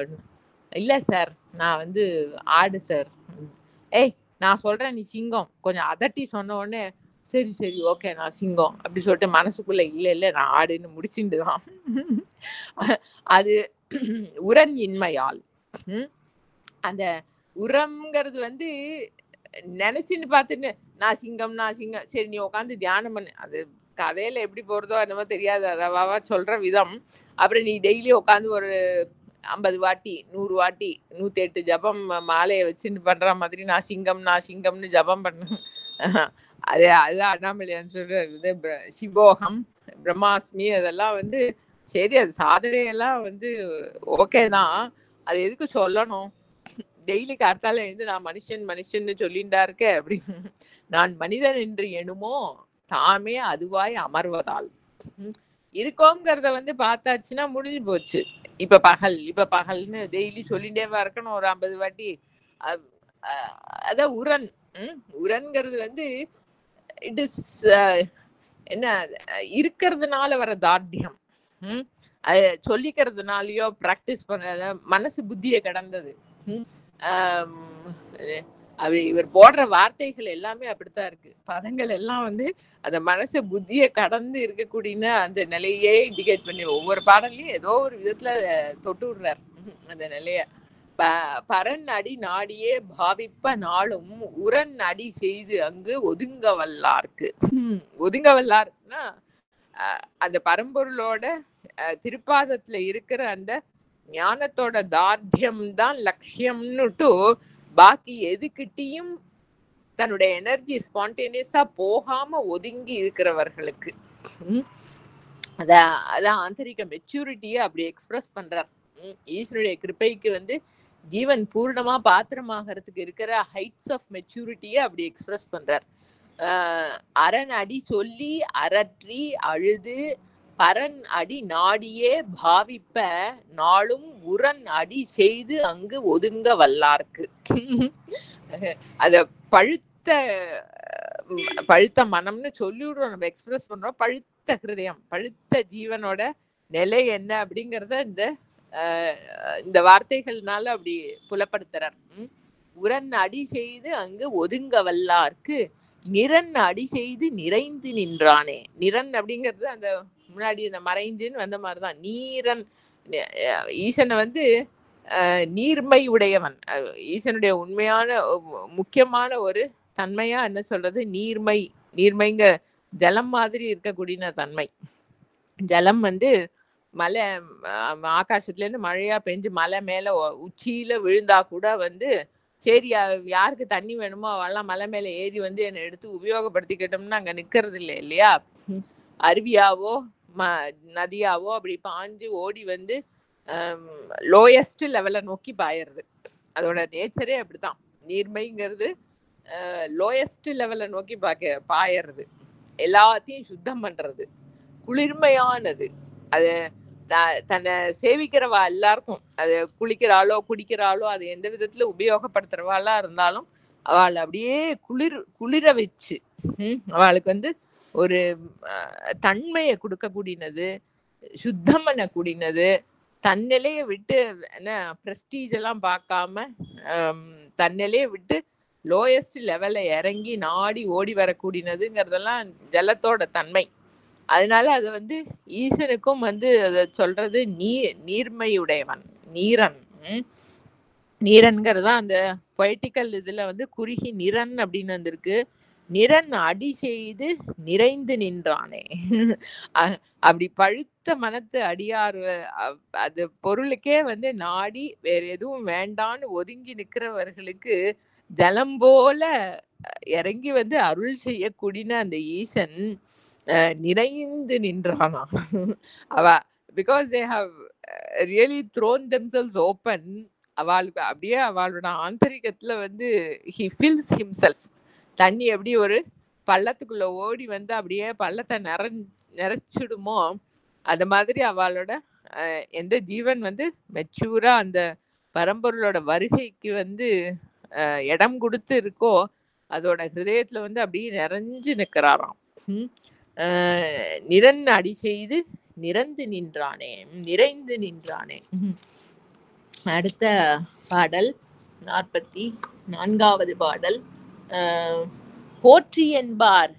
இல்ல சார் நான் வந்து ஆடு சார். ஏய் நான் சொல்றேன் நீ சிங்கம். கொஞ்சம் அதட்டி சொன்ன உடனே சரி சரி ஓகே நான் சிங்கம் அப்படி சொல்லிட்டு மனசுக்குள்ள இல்ல நான் ஆடுன்னு முடிச்சுட்டு தான். அது உரன் இன்மையால். அந்த உரம்ங்கிறது வந்து நினைச்சுன்னு பார்த்துட்டு நான் சிங்கம் சரி நீ உட்காந்து தியானம் பண்ணு. அது கதையில எப்படி போறதோ என்னமோ தெரியாது, அதாவா சொல்ற விதம். அப்புறம் நீ டெய்லி உட்காந்து ஒரு 50 வாட்டி 100 வாட்டி 108 ஜபம் மாலையை வச்சுன்னு பண்ற மாதிரி நான் சிங்கம்னு ஜபம் பண்ண. அதுதான் அண்ணாமலையான்னு சொல்ற சிவோகம் பிரம்மாஸ்மி அதெல்லாம் வந்து சரி, அது சாதனையெல்லாம் வந்து ஓகே தான். அது எதுக்கு சொல்லணும்? டெய்லி கார்த்தால எழுந்து நான் மனுஷன்னு சொல்லிண்டா இருக்கேன் அப்படின்னு. நான் மனிதன் என்று எண்ணுமோ தாமே அதுவாய் அமர்வதால் இருக்கோங்கிறத வந்து பார்த்தாச்சுன்னா முடிஞ்சு போச்சு. இப்ப பகல்னு டெய்லி சொல்லிட்டேவா இருக்கணும் ஒரு 50 வாட்டி. அதான் உரன். உரன்கிறது வந்து இட் இஸ் என்ன இருக்கிறதுனால வர தார்டியம். அது சொல்லிக்கிறதுனாலயோ பிராக்டிஸ் பண்ண மனசு புத்தியை கடந்தது. இவர் போடுற வார்த்தைகள் எல்லாமே அப்படித்தான் இருக்கு. பதங்கள் எல்லாம் வந்து அந்த மனசு புத்தியை கடந்து இருக்கக்கூடிய அந்த நிலையே இண்டிகேட் பண்ணி ஒவ்வொரு பாடல்லையும் ஏதோ ஒரு விதத்துல தொட்டு விடுறார் அந்த நிலைய. பரன் அடி நாடியே பாவிப்ப நாளும் உரன் அடி செய்து அங்கு ஒதுங்க வல்லார்க்கு. ஒதுங்க வல்லார்னா அந்த பரம்பொருளோட திருப்பாதத்துல இருக்கிற அந்த ஞானத்தோட தார்டியம் தான் லட்சியம்னுட்டு பாக்கி எதுக்கிட்டையும் தன்னுடைய எனர்ஜி ஸ்பான்டேனியஸா போகாம ஒதுங்கி இருக்கிறவர்களுக்கு அதான் ஆந்தரிக மெச்சூரிட்டியை அப்படி எக்ஸ்பிரஸ் பண்றார். ஈஸ்வருடைய கிருப்பைக்கு வந்து ஜீவன் பூர்ணமா பாத்திரமாகறதுக்கு இருக்கிற ஹைட்ஸ் ஆஃப் மெச்சூரிட்டியை அப்படி எக்ஸ்பிரஸ் பண்றார். அரண் அடி சொல்லி அரற்றி அழுது பரன் அடி நாடியே பாவிப்ப நாளும் உரன் அடி செய்து அங்கு ஒதுங்க வல்லார்க்கு. அத பழுத்த மனம்னு சொல்லிவிடுறோம், நம்ம எக்ஸ்பிரஸ் பண்றோம். பழுத்த ஹிருதயம், பழுத்த ஜீவனோட நிலை என்ன அப்படிங்கறத இந்த வார்த்தைகள்னால அப்படி புலப்படுத்துறார். உரன் அடி செய்து அங்கு ஒதுங்க வல்லார்க்கு நிரன் அடி செய்து நிறைந்து நின்றானே. நிரன் அப்படிங்கிறது அந்த முன்னாடி இந்த மறைஞ்சுன்னு வந்த மாதிரிதான். நீரன் ஈசனை வந்து நீர்மை உடையவன். ஈசனுடைய உண்மையான முக்கியமான ஒரு தன்மையா என்ன சொல்றது, நீர்மைங்க ஜலம் மாதிரி இருக்கக்கூடிய தன்மை. ஜலம் வந்து மலை ஆகாசத்துல இருந்து மழையா பெஞ்சு மலை மேல உச்சியில விழுந்தா கூட வந்து சரி யாருக்கு தண்ணி வேணுமோ அவெல்லாம் மலை மேல ஏறி வந்து என்னை எடுத்து உபயோகப்படுத்திக்கிட்டோம்னு அங்க நிக்கிறது இல்லை இல்லையா. அருவியாவோ நதியாவோ அப்படி பாஞ்சு ஓடி வந்து லோயஸ்ட் லெவலை நோக்கி பாயறது. அதோட நேச்சரே அப்படித்தான். நீர்மைங்கிறது லோயஸ்ட் லெவலை நோக்கி பாயறது, எல்லாத்தையும் சுத்தம் பண்றது, குளிர்மையானது. அது தன்னை சேவிக்கிறவா எல்லாருக்கும், அது குளிக்கிறாளோ குடிக்கிறாளோ அது எந்த விதத்துல உபயோகப்படுத்துறவாளா இருந்தாலும் அவளை அப்படியே குளிர வச்சு அவளுக்கு வந்து ஒரு தன்மையை கொடுக்கக்கூடியது, சுத்தம் பண்ணக்கூடியது, தன்னிலையை விட்டு என்ன பிரஸ்டீஜ் எல்லாம் பார்க்காம தன்னிலையை விட்டு லோயஸ்ட் லெவல்ல இறங்கி நாடி ஓடி வரக்கூடியதுங்கிறதெல்லாம் ஜலத்தோட தன்மை. அதனால அது வந்து ஈசனுக்கும் வந்து அதை சொல்றது நீர்மையுடையவன், நீரன். நீரன்கிறது அந்த பொய்டிக்கல் இதுல வந்து குறுகி நிரன் அப்படின்னு வந்திருக்கு. நிரன் அடி செய்து நிறைந்து நின்றானே. அப்படி பழுத்த மனத்து அடியார் அது பொருளுக்கே வந்து நாடி வேற எதுவும் வேண்டான்னு ஒதுங்கி நிற்கிறவர்களுக்கு ஜலம் போல இறங்கி வந்து அருள் செய்யக்கூடிய அந்த ஈசன் நிறைந்து நின்றானா. அவ because they have really thrown themselves open. அவளுக்கு அப்படியே அவளோட ஆந்தரிகத்துல வந்து ஹி ஃபில்ஸ் ஹிம்செல்ஃப். தண்ணி எப்படி ஒரு பள்ளத்துக்குள்ள ஓடி வந்து அப்படியே பள்ளத்தை நிறைச்சிடுமோ அது மாதிரி அவளோட எந்த ஜீவன் வந்து மெச்சூரா அந்த பரம்பொருளோட வருகைக்கு வந்து இடம் கொடுத்து இருக்கோ அதோட ஹிருதயத்துல வந்து அப்படியே நிறைஞ்சு நிற்கிறாராம். நிரன் அடி செய்து நிறைந்து நின்றானே. அடுத்த பாடல் 44வது பாடல். போற்றி என்பார்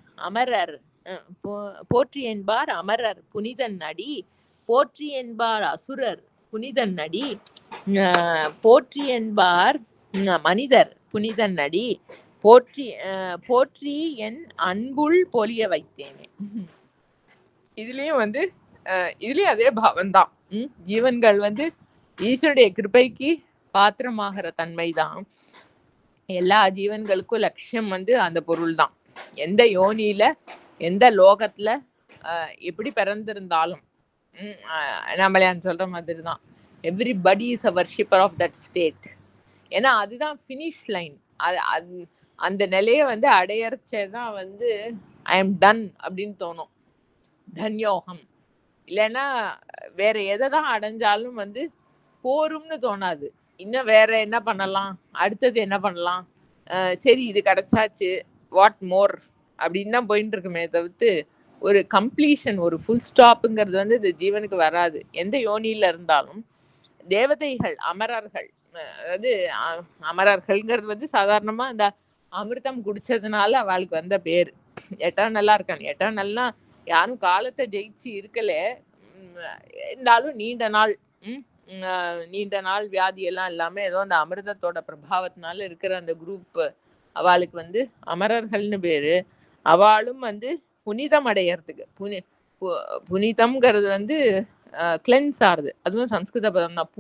அமரர் புனிதன் அடி, போற்றி என்பார் அசுரர் புனிதன் அடி, போற்றி என்பார் மனிதர் புனிதன் அடி, போற்றி என் அன்புள் பொலிய வைத்தேனே. இதுலயும் வந்து இதுலயும் அதே பாவம்தான். ஜீவன்கள் வந்து ஈஸ்வருடைய கிருபைக்கு பாத்திரமாகிற தன்மைதான். எல்லா ஜீவன்களுக்கும் லட்சியம் வந்து அந்த பொருள் தான். எந்த யோனியில எந்த லோகத்துல எப்படி பிறந்திருந்தாலும் நம்மளையான் சொல்ற மாதிரி தான் everybody is a worshipper of that state. ஏன்னா அதுதான் ஃபினிஷ் லைன். அந்த நிலையை வந்து அடையறச்சேதான் வந்து ஐ எம் டன் அப்படின்னு தோணும், தன்யோகம். இல்லைன்னா வேற எதை தான் அடைஞ்சாலும் வந்து போரும்னு தோணாது. இன்னும் வேற என்ன பண்ணலாம், அடுத்தது என்ன பண்ணலாம், சரி இது கிடைச்சாச்சு வாட் மோர் அப்படின்னு தான் போயிட்டு இருக்குமே தவிர்த்து ஒரு கம்ப்ளீஷன், ஒரு ஃபுல் ஸ்டாப்புங்கிறது வந்து இந்த ஜீவனுக்கு வராது. எந்த யோனியில இருந்தாலும் தேவதைகள், அமரர்கள், அதாவது அமரர்கள்ங்கிறது வந்து சாதாரணமா அந்த அமிர்தம் குடிச்சதுனால அவளுக்கு வந்த பேர். எட்டர்னலா இருக்கான். எட்டர்னல்னா யாரும் காலத்தை ஜெயிச்சு இருக்கல, இருந்தாலும் நீண்ட நாள் வியாதி எல்லாம் இல்லாம ஏதோ அந்த அமிர்தத்தோட பிரபாவத்தினால இருக்கிற அந்த குரூப் அவளுக்கு வந்து அமரர்கள்னு பேரு. அவளும் வந்து புனிதம் அடையறதுக்கு புனிதம்ங்கிறது வந்து கிளென்ஸ் ஆறுது. அதுவும் சம்ஸ்கிருத பதம் தான்.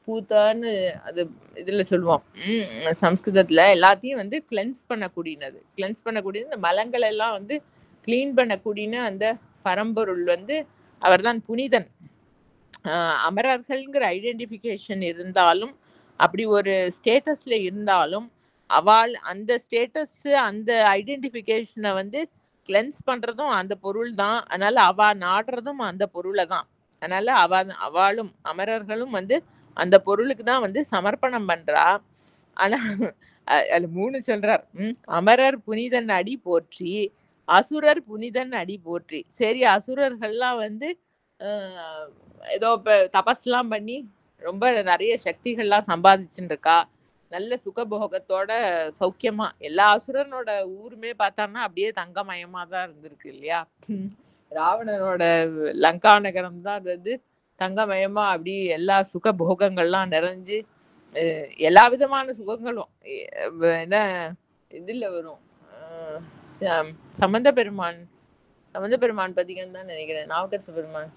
பூத்தன்னு அது இதுல சொல்லுவோம். சம்ஸ்கிருதத்துல எல்லாத்தையும் வந்து கிளென்ஸ் பண்ணக்கூடியது இந்த மலங்கள் எல்லாம் வந்து கிளீன் பண்ணக்கூடிய அந்த பரம்பொருள் வந்து அவர் தான் புனிதன். அமரர்கள்ங்கிற ஐடென்டிஃபிகேஷன் இருந்தாலும், அப்படி ஒரு ஸ்டேட்டஸ்ல இருந்தாலும் அவள் அந்த ஸ்டேட்டஸ் அந்த ஐடென்டிஃபிகேஷனை வந்து கிளென்ஸ் பண்றதும் அந்த பொருள் தான். அதனால அவ நாடுறதும் அந்த பொருளை தான். அதனால அவளும் அமரர்களும் வந்து அந்த பொருளுக்கு தான் வந்து சமர்ப்பணம் பண்றா. ஆனா அது 3 சொல்றார். அமரர் புனிதன் அடி போற்றி, அசுரர் புனிதன் அடி போற்றி. சரி, அசுரர்கள்லாம் வந்து ஏதோ இப்ப தபஸ்லாம் பண்ணி ரொம்ப நிறைய சக்திகள்லாம் சம்பாதிச்சுட்டு இருக்கா, நல்ல சுகபோகத்தோட சௌக்கியமா. எல்லா அசுரனோட ஊருமே பார்த்தான்னா அப்படியே தங்கமயமா தான் இருந்திருக்கு இல்லையா. ராவணனோட லங்கா நகரம் தான் வந்து தங்கமயமா அப்படி எல்லா சுகபோகங்கள்லாம் நிறைஞ்சு எல்லா விதமான சுகங்களும் என்ன இதுல வரும். சம்பந்த பெருமான் பதிகம் தான் நினைக்கிறேன், நாவுக்கரசு பெருமான்.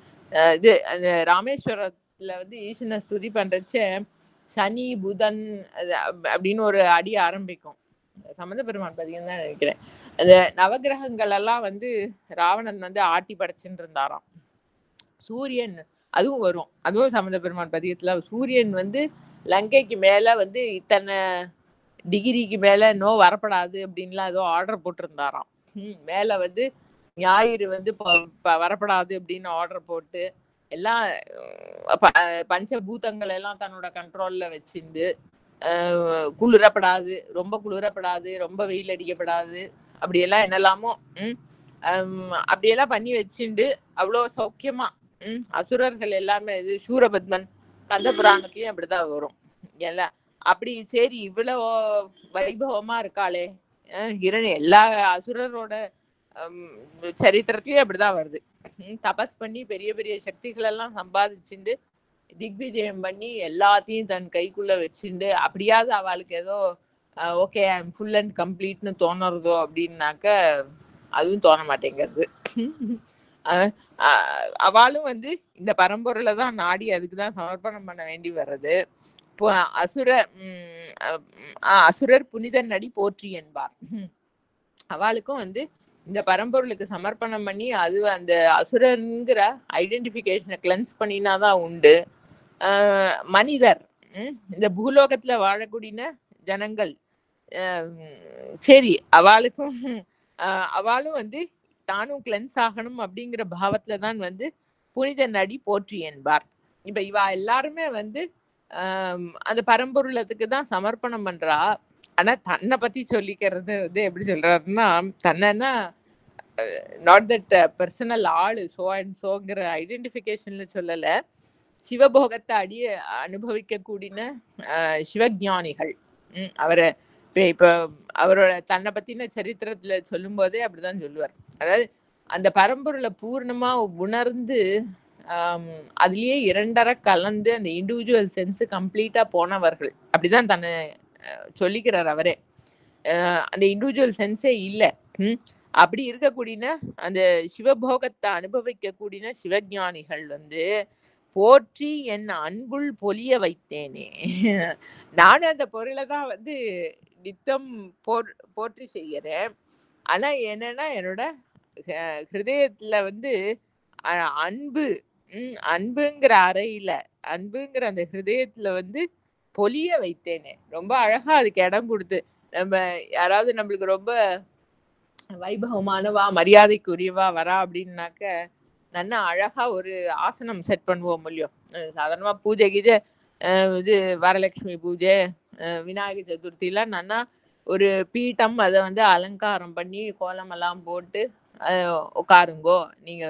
இது அந்த ராமேஸ்வரத்துல வந்து ஈசனை ஸ்துதி பண்றச்ச சனி புதன் அப்படின்னு ஒரு அடி ஆரம்பிக்கும். சம்பந்த பெருமான் பதிகம் தான் நினைக்கிறேன். அந்த நவகிரகங்கள் எல்லாம் வந்து ராவணன் வந்து ஆட்டி படைச்சுட்டு இருந்தாராம். சூரியன் அதுவும் வரும், அதுவும் சம்பந்த பெருமான் பதிகத்துல. சூரியன் வந்து லங்கைக்கு மேல வந்து இத்தனை டிகிரிக்கு மேல வரப்படாது அப்படின்லாம் ஏதோ ஆர்டர் போட்டிருந்தாராம். மேல வந்து ஞாயிறு வந்து வரப்படாது அப்படின்னு ஆர்டர் போட்டு எல்லாம் பஞ்சபூதங்கள் எல்லாம் தன்னோட கண்ட்ரோல்ல வச்சுண்டு குளிரப்படாது, ரொம்ப குளிரப்படாது, ரொம்ப வெயில் அடிக்கப்படாது, அப்படியெல்லாம் என்னெல்லாமோ அப்படியெல்லாம் பண்ணி வச்சுண்டு அவ்வளோ சௌக்கியமா அசுரர்கள் எல்லாமே இது சூரபத்மன் கந்த புராணத்துலயும் அப்படிதான் வரும் எல்லாம். அப்படி சரி இவ்வளவு வைபவமா இருக்காளே ஹிரணி எல்லா அசுரரோட சரித்திரத்திலயும் அப்படிதான் வருது. தபஸ் பண்ணி பெரிய பெரிய சக்திகள் எல்லாம் சம்பாதிச்சுண்டு திக்விஜயம் பண்ணி எல்லாத்தையும் தன் கைக்குள்ள வச்சுண்டு அப்படியாவது அவளுக்கு ஏதோ okay I am full and கம்ப்ளீட்னு தோணுறதோ அப்படின்னாக்க அதுவும் தோண மாட்டேங்கிறது. அவளும் வந்து இந்த பரம்பொருளை தான் நாடி அதுக்குதான் சமர்ப்பணம் பண்ண வேண்டி வர்றது. இப்போ அசுரர் புனிதன் நடி போற்றி என்பார். அவளுக்கும் வந்து இந்த பரம்பொருளுக்கு சமர்ப்பணம் பண்ணி அது அந்த அசுரன்கிற ஐடென்டிபிகேஷனை கிளென்ஸ் பண்ணினாதான் உண்டு. மனிதர் இந்த பூலோகத்துல வாழக்கூடிய ஜனங்கள் சரி அவளும் வந்து தானும் கிளென்ஸ் ஆகணும் அப்படிங்கிற பாவத்துலதான் வந்து புனித நடி போற்றி என்பார். இப்ப இவா எல்லாருமே வந்து அந்த பரம்பொருளத்துக்கு தான் சமர்ப்பணம் பண்றா. ஆனா தன்னை பத்தி சொல்லிக்கிறது வந்து எப்படி சொல்றாருன்னா தன்னைன்னா நாட் தட் பர்சனல் ஆளு சோ அண்ட் சோங்கிற ஐடென்டிபிகேஷன்ல சொல்லல. சிவபோகத்தை அனுபவிக்க கூடின சிவஞானிகள் அவரை இப்ப அவரோட தன்னை பத்தின சரித்திரத்துல சொல்லும் போதே அப்படிதான் சொல்லுவார். அதாவது அந்த பரம்பொருளை பூர்ணமா உணர்ந்து அதுலயே இரண்டரை கலந்து அந்த இண்டிவிஜுவல் சென்ஸ் கம்ப்ளீட்டா போனவர்கள் அப்படிதான் தன்னை சொல்லிக்கிறார் அவரே. அந்த இண்டிவிஜுவல் சென்ஸே இல்லை. அப்படி இருக்கக்கூடிய அந்த சிவபோகத்தை அனுபவிக்க கூடின சிவஞானிகள் வந்து போற்றி என் அன்புள் பொலிய வைத்தேனே. நானும் அந்த பொருளை தான் வந்து நித்தம் போற்றி செய்யறேன். ஆனா என்னன்னா என்னோட ஹிருதயத்துல வந்து அன்புங்கிற அறையில அன்புங்கிற அந்த ஹிருதயத்துல வந்து பொலிய வைத்தேனே. ரொம்ப அழகா அதுக்கு இடம் கொடுத்து நம்ம யாராவது நம்மளுக்கு ரொம்ப வைபவமானவா மரியாதைக்குரியவா வரா அப்படின்னாக்க நல்லா அழகா ஒரு ஆசனம் செட் பண்ணுவோம் இல்லையோ. சாதாரணமா பூஜை கீஜை இது வரலட்சுமி பூஜை விநாயகர் சதுர்த்தி எல்லாம் நல்லா ஒரு பீட்டம் அதை வந்து அலங்காரம் பண்ணி கோலம் எல்லாம் போட்டு உட்காருங்கோ, நீங்க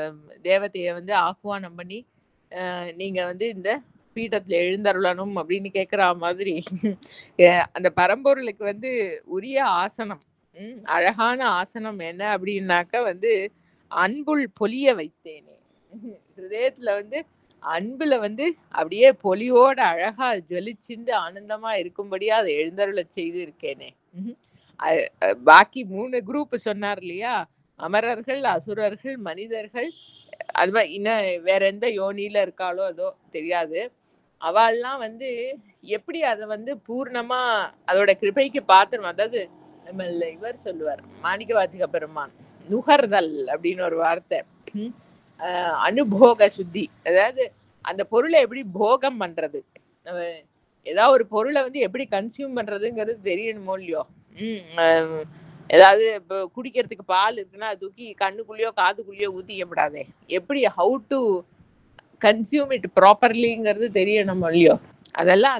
தேவதைய வந்து ஆஹ்வானம் பண்ணி நீங்க வந்து இந்த பீட்டத்துல எழுந்தருளணும் அப்படின்னு கேட்கிற மாதிரி அந்த பரம்பொருளுக்கு வந்து உரிய ஆசனம் அழகான ஆசனம் என்ன அப்படின்னாக்க வந்து அன்புள் பொலிய வைத்தேனே. ஹிருதயத்துல வந்து அன்புல வந்து அப்படியே பொலியோட அழகா ஜொலிச்சுண்டு ஆனந்தமா இருக்கும்படியா அதை எழுந்தருள செய்து இருக்கேனே. பாக்கி 3 குரூப் சொன்னார் இல்லையா, அமரர்கள், அசுரர்கள், மனிதர்கள், அது இன்னும் வேற எந்த யோனியில இருக்காளோ அதோ தெரியாது. அவள்லாம் வந்து எப்படி அதை வந்து பூர்ணமா அதோட கிருபைக்கு பாத்திரம். அதாவது நம்ம இவர் சொல்லுவார் மாணிக்க வாசக பெருமான் நுகர்தல் அப்படின்னு ஒரு வார்த்தை. அனுபோக சுத்தி, அதாவது அந்த பொருளை எப்படி போகம் பண்றது, ஏதாவது ஒரு பொருளை வந்து எப்படி கன்சியூம் பண்றதுங்கிறது தெரியணுமோ இல்லையோ. ஏதாவது இப்போ குடிக்கிறதுக்கு பால் இருக்குன்னா அது தூக்கி கண்ணுக்குள்ளேயோ காதுக்குள்ளேயோ ஊத்திக்கப்படாதே, எப்படி ஹவு டு கன்சியூம் இட் ப்ராப்பர்லிங்கிறது தெரியணும் இல்லையோ. அதெல்லாம்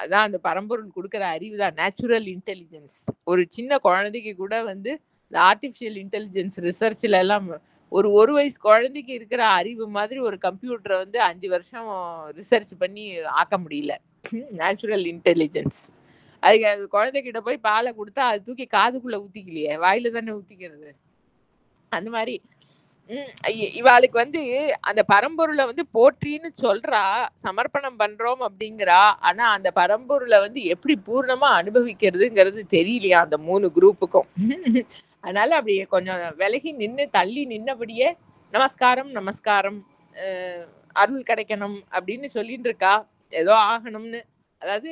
அதான் அந்த பரம்பொருள் கொடுக்குற அறிவு தான், நேச்சுரல் இன்டெலிஜென்ஸ். ஒரு சின்ன குழந்தைக்கு கூட வந்து இந்த ஆர்டிஃபிஷியல் இன்டெலிஜென்ஸ் ரிசர்ச்ல எல்லாம் ஒரு வயசு குழந்தைக்கு இருக்கிற அறிவு மாதிரி ஒரு கம்ப்யூட்டரை வந்து 5 வருஷம் ரிசர்ச் பண்ணி ஆக்க முடியல. Natural intelligence. அதுக்கு அது குழந்தைகிட்ட போய் பாலை கொடுத்தா அது தூக்கி காதுக்குள்ள ஊத்திக்கலையே, வாயில தானே ஊத்திக்கிறது. அந்த மாதிரி இவாளுக்கு வந்து அந்த பரம்பொருளை வந்து போற்றின்னு சொல்றா, சமர்ப்பணம் பண்றோம் அப்படிங்கிறா. ஆனா அந்த பரம்பொருளை வந்து எப்படி பூர்ணமா அனுபவிக்கிறதுங்கிறது தெரியலையா அந்த 3 குரூப்புக்கும். அதனால அப்படி கொஞ்சம் விலகி நின்று தள்ளி நின்னபடியே நமஸ்காரம் நமஸ்காரம் அருள் கிடைக்கணும் அப்படின்னு சொல்லிட்டு இருக்கா. ஏதோ ஆகணும்னு, அதாவது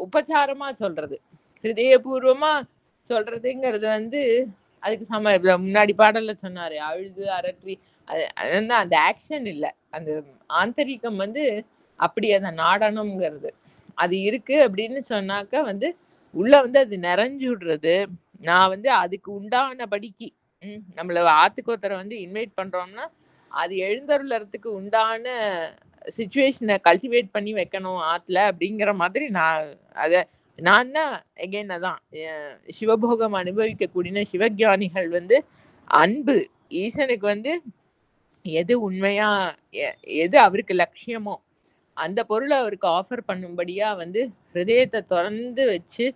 உபச்சாரமா சொல்றது, ஹிருதயபூர்வமா சொல்றதுங்கிறது வந்து அதுக்கு முன்னாடி பாடல்ல சொன்னாரு அழுது அரற்றி, அதுதான் அந்த ஆக்ஷன் இல்லை, அந்த ஆந்தரிகம் வந்து அப்படி அந்த நாடனம்ங்கிறது அது இருக்கு அப்படின்னு சொன்னாக்க வந்து உள்ள வந்து அது நிறைஞ்சு விடுறது. நான் வந்து அதுக்கு உண்டானபடிக்கு நம்மள ஆத்துக்கோத்தரை வந்து இன்வைட் பண்றோம்னா அது எழுந்தருளறதுக்கு உண்டான சுச்சுவேஷனை கல்டிவேட் பண்ணி வைக்கணும் ஆத்துல அப்படிங்கிற மாதிரி நான் தான் எகைன் அதான் சிவபோகம் அனுபவிக்கக்கூடிய சிவஞானிகள் வந்து அன்பு ஈசனுக்கு வந்து எது உண்மையா எது அவருக்கு லட்சியமோ அந்த பொருளை அவருக்கு ஆஃபர் பண்ணும்படியா வந்து ஹிருதயத்தை திறந்து வச்சு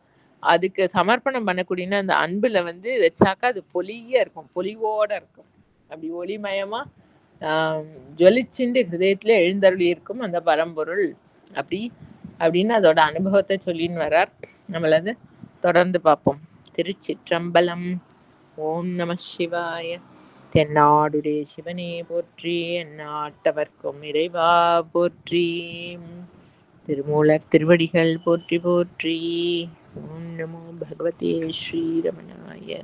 அதுக்கு சமர்ப்பணம் பண்ணக்கூடிய அந்த அன்புல வந்து வச்சாக்கா அது பொலியா இருக்கும், பொலிவோட இருக்கும், அப்படி ஒளிமயமா ஜொலிச்சுண்டு ஹிருதயத்துல எழுந்தருளி இருக்கும் அந்த பரம்பொருள் அப்படின்னு அதோட அனுபவத்தை சொல்லின்னு வர்றார். நம்மளது தொடர்ந்து பார்ப்போம். திருச்சிற்றம்பலம். ஓம் நம சிவாய. தென்னாடுடைய சிவனே போற்றி, எந்நாட்டவர்க்கும் இறைவா போற்றி, திருமூலர் திருவடிகள் போற்றி போற்றி. ஓம் நமோ பகவதே ஸ்ரீரமணாய.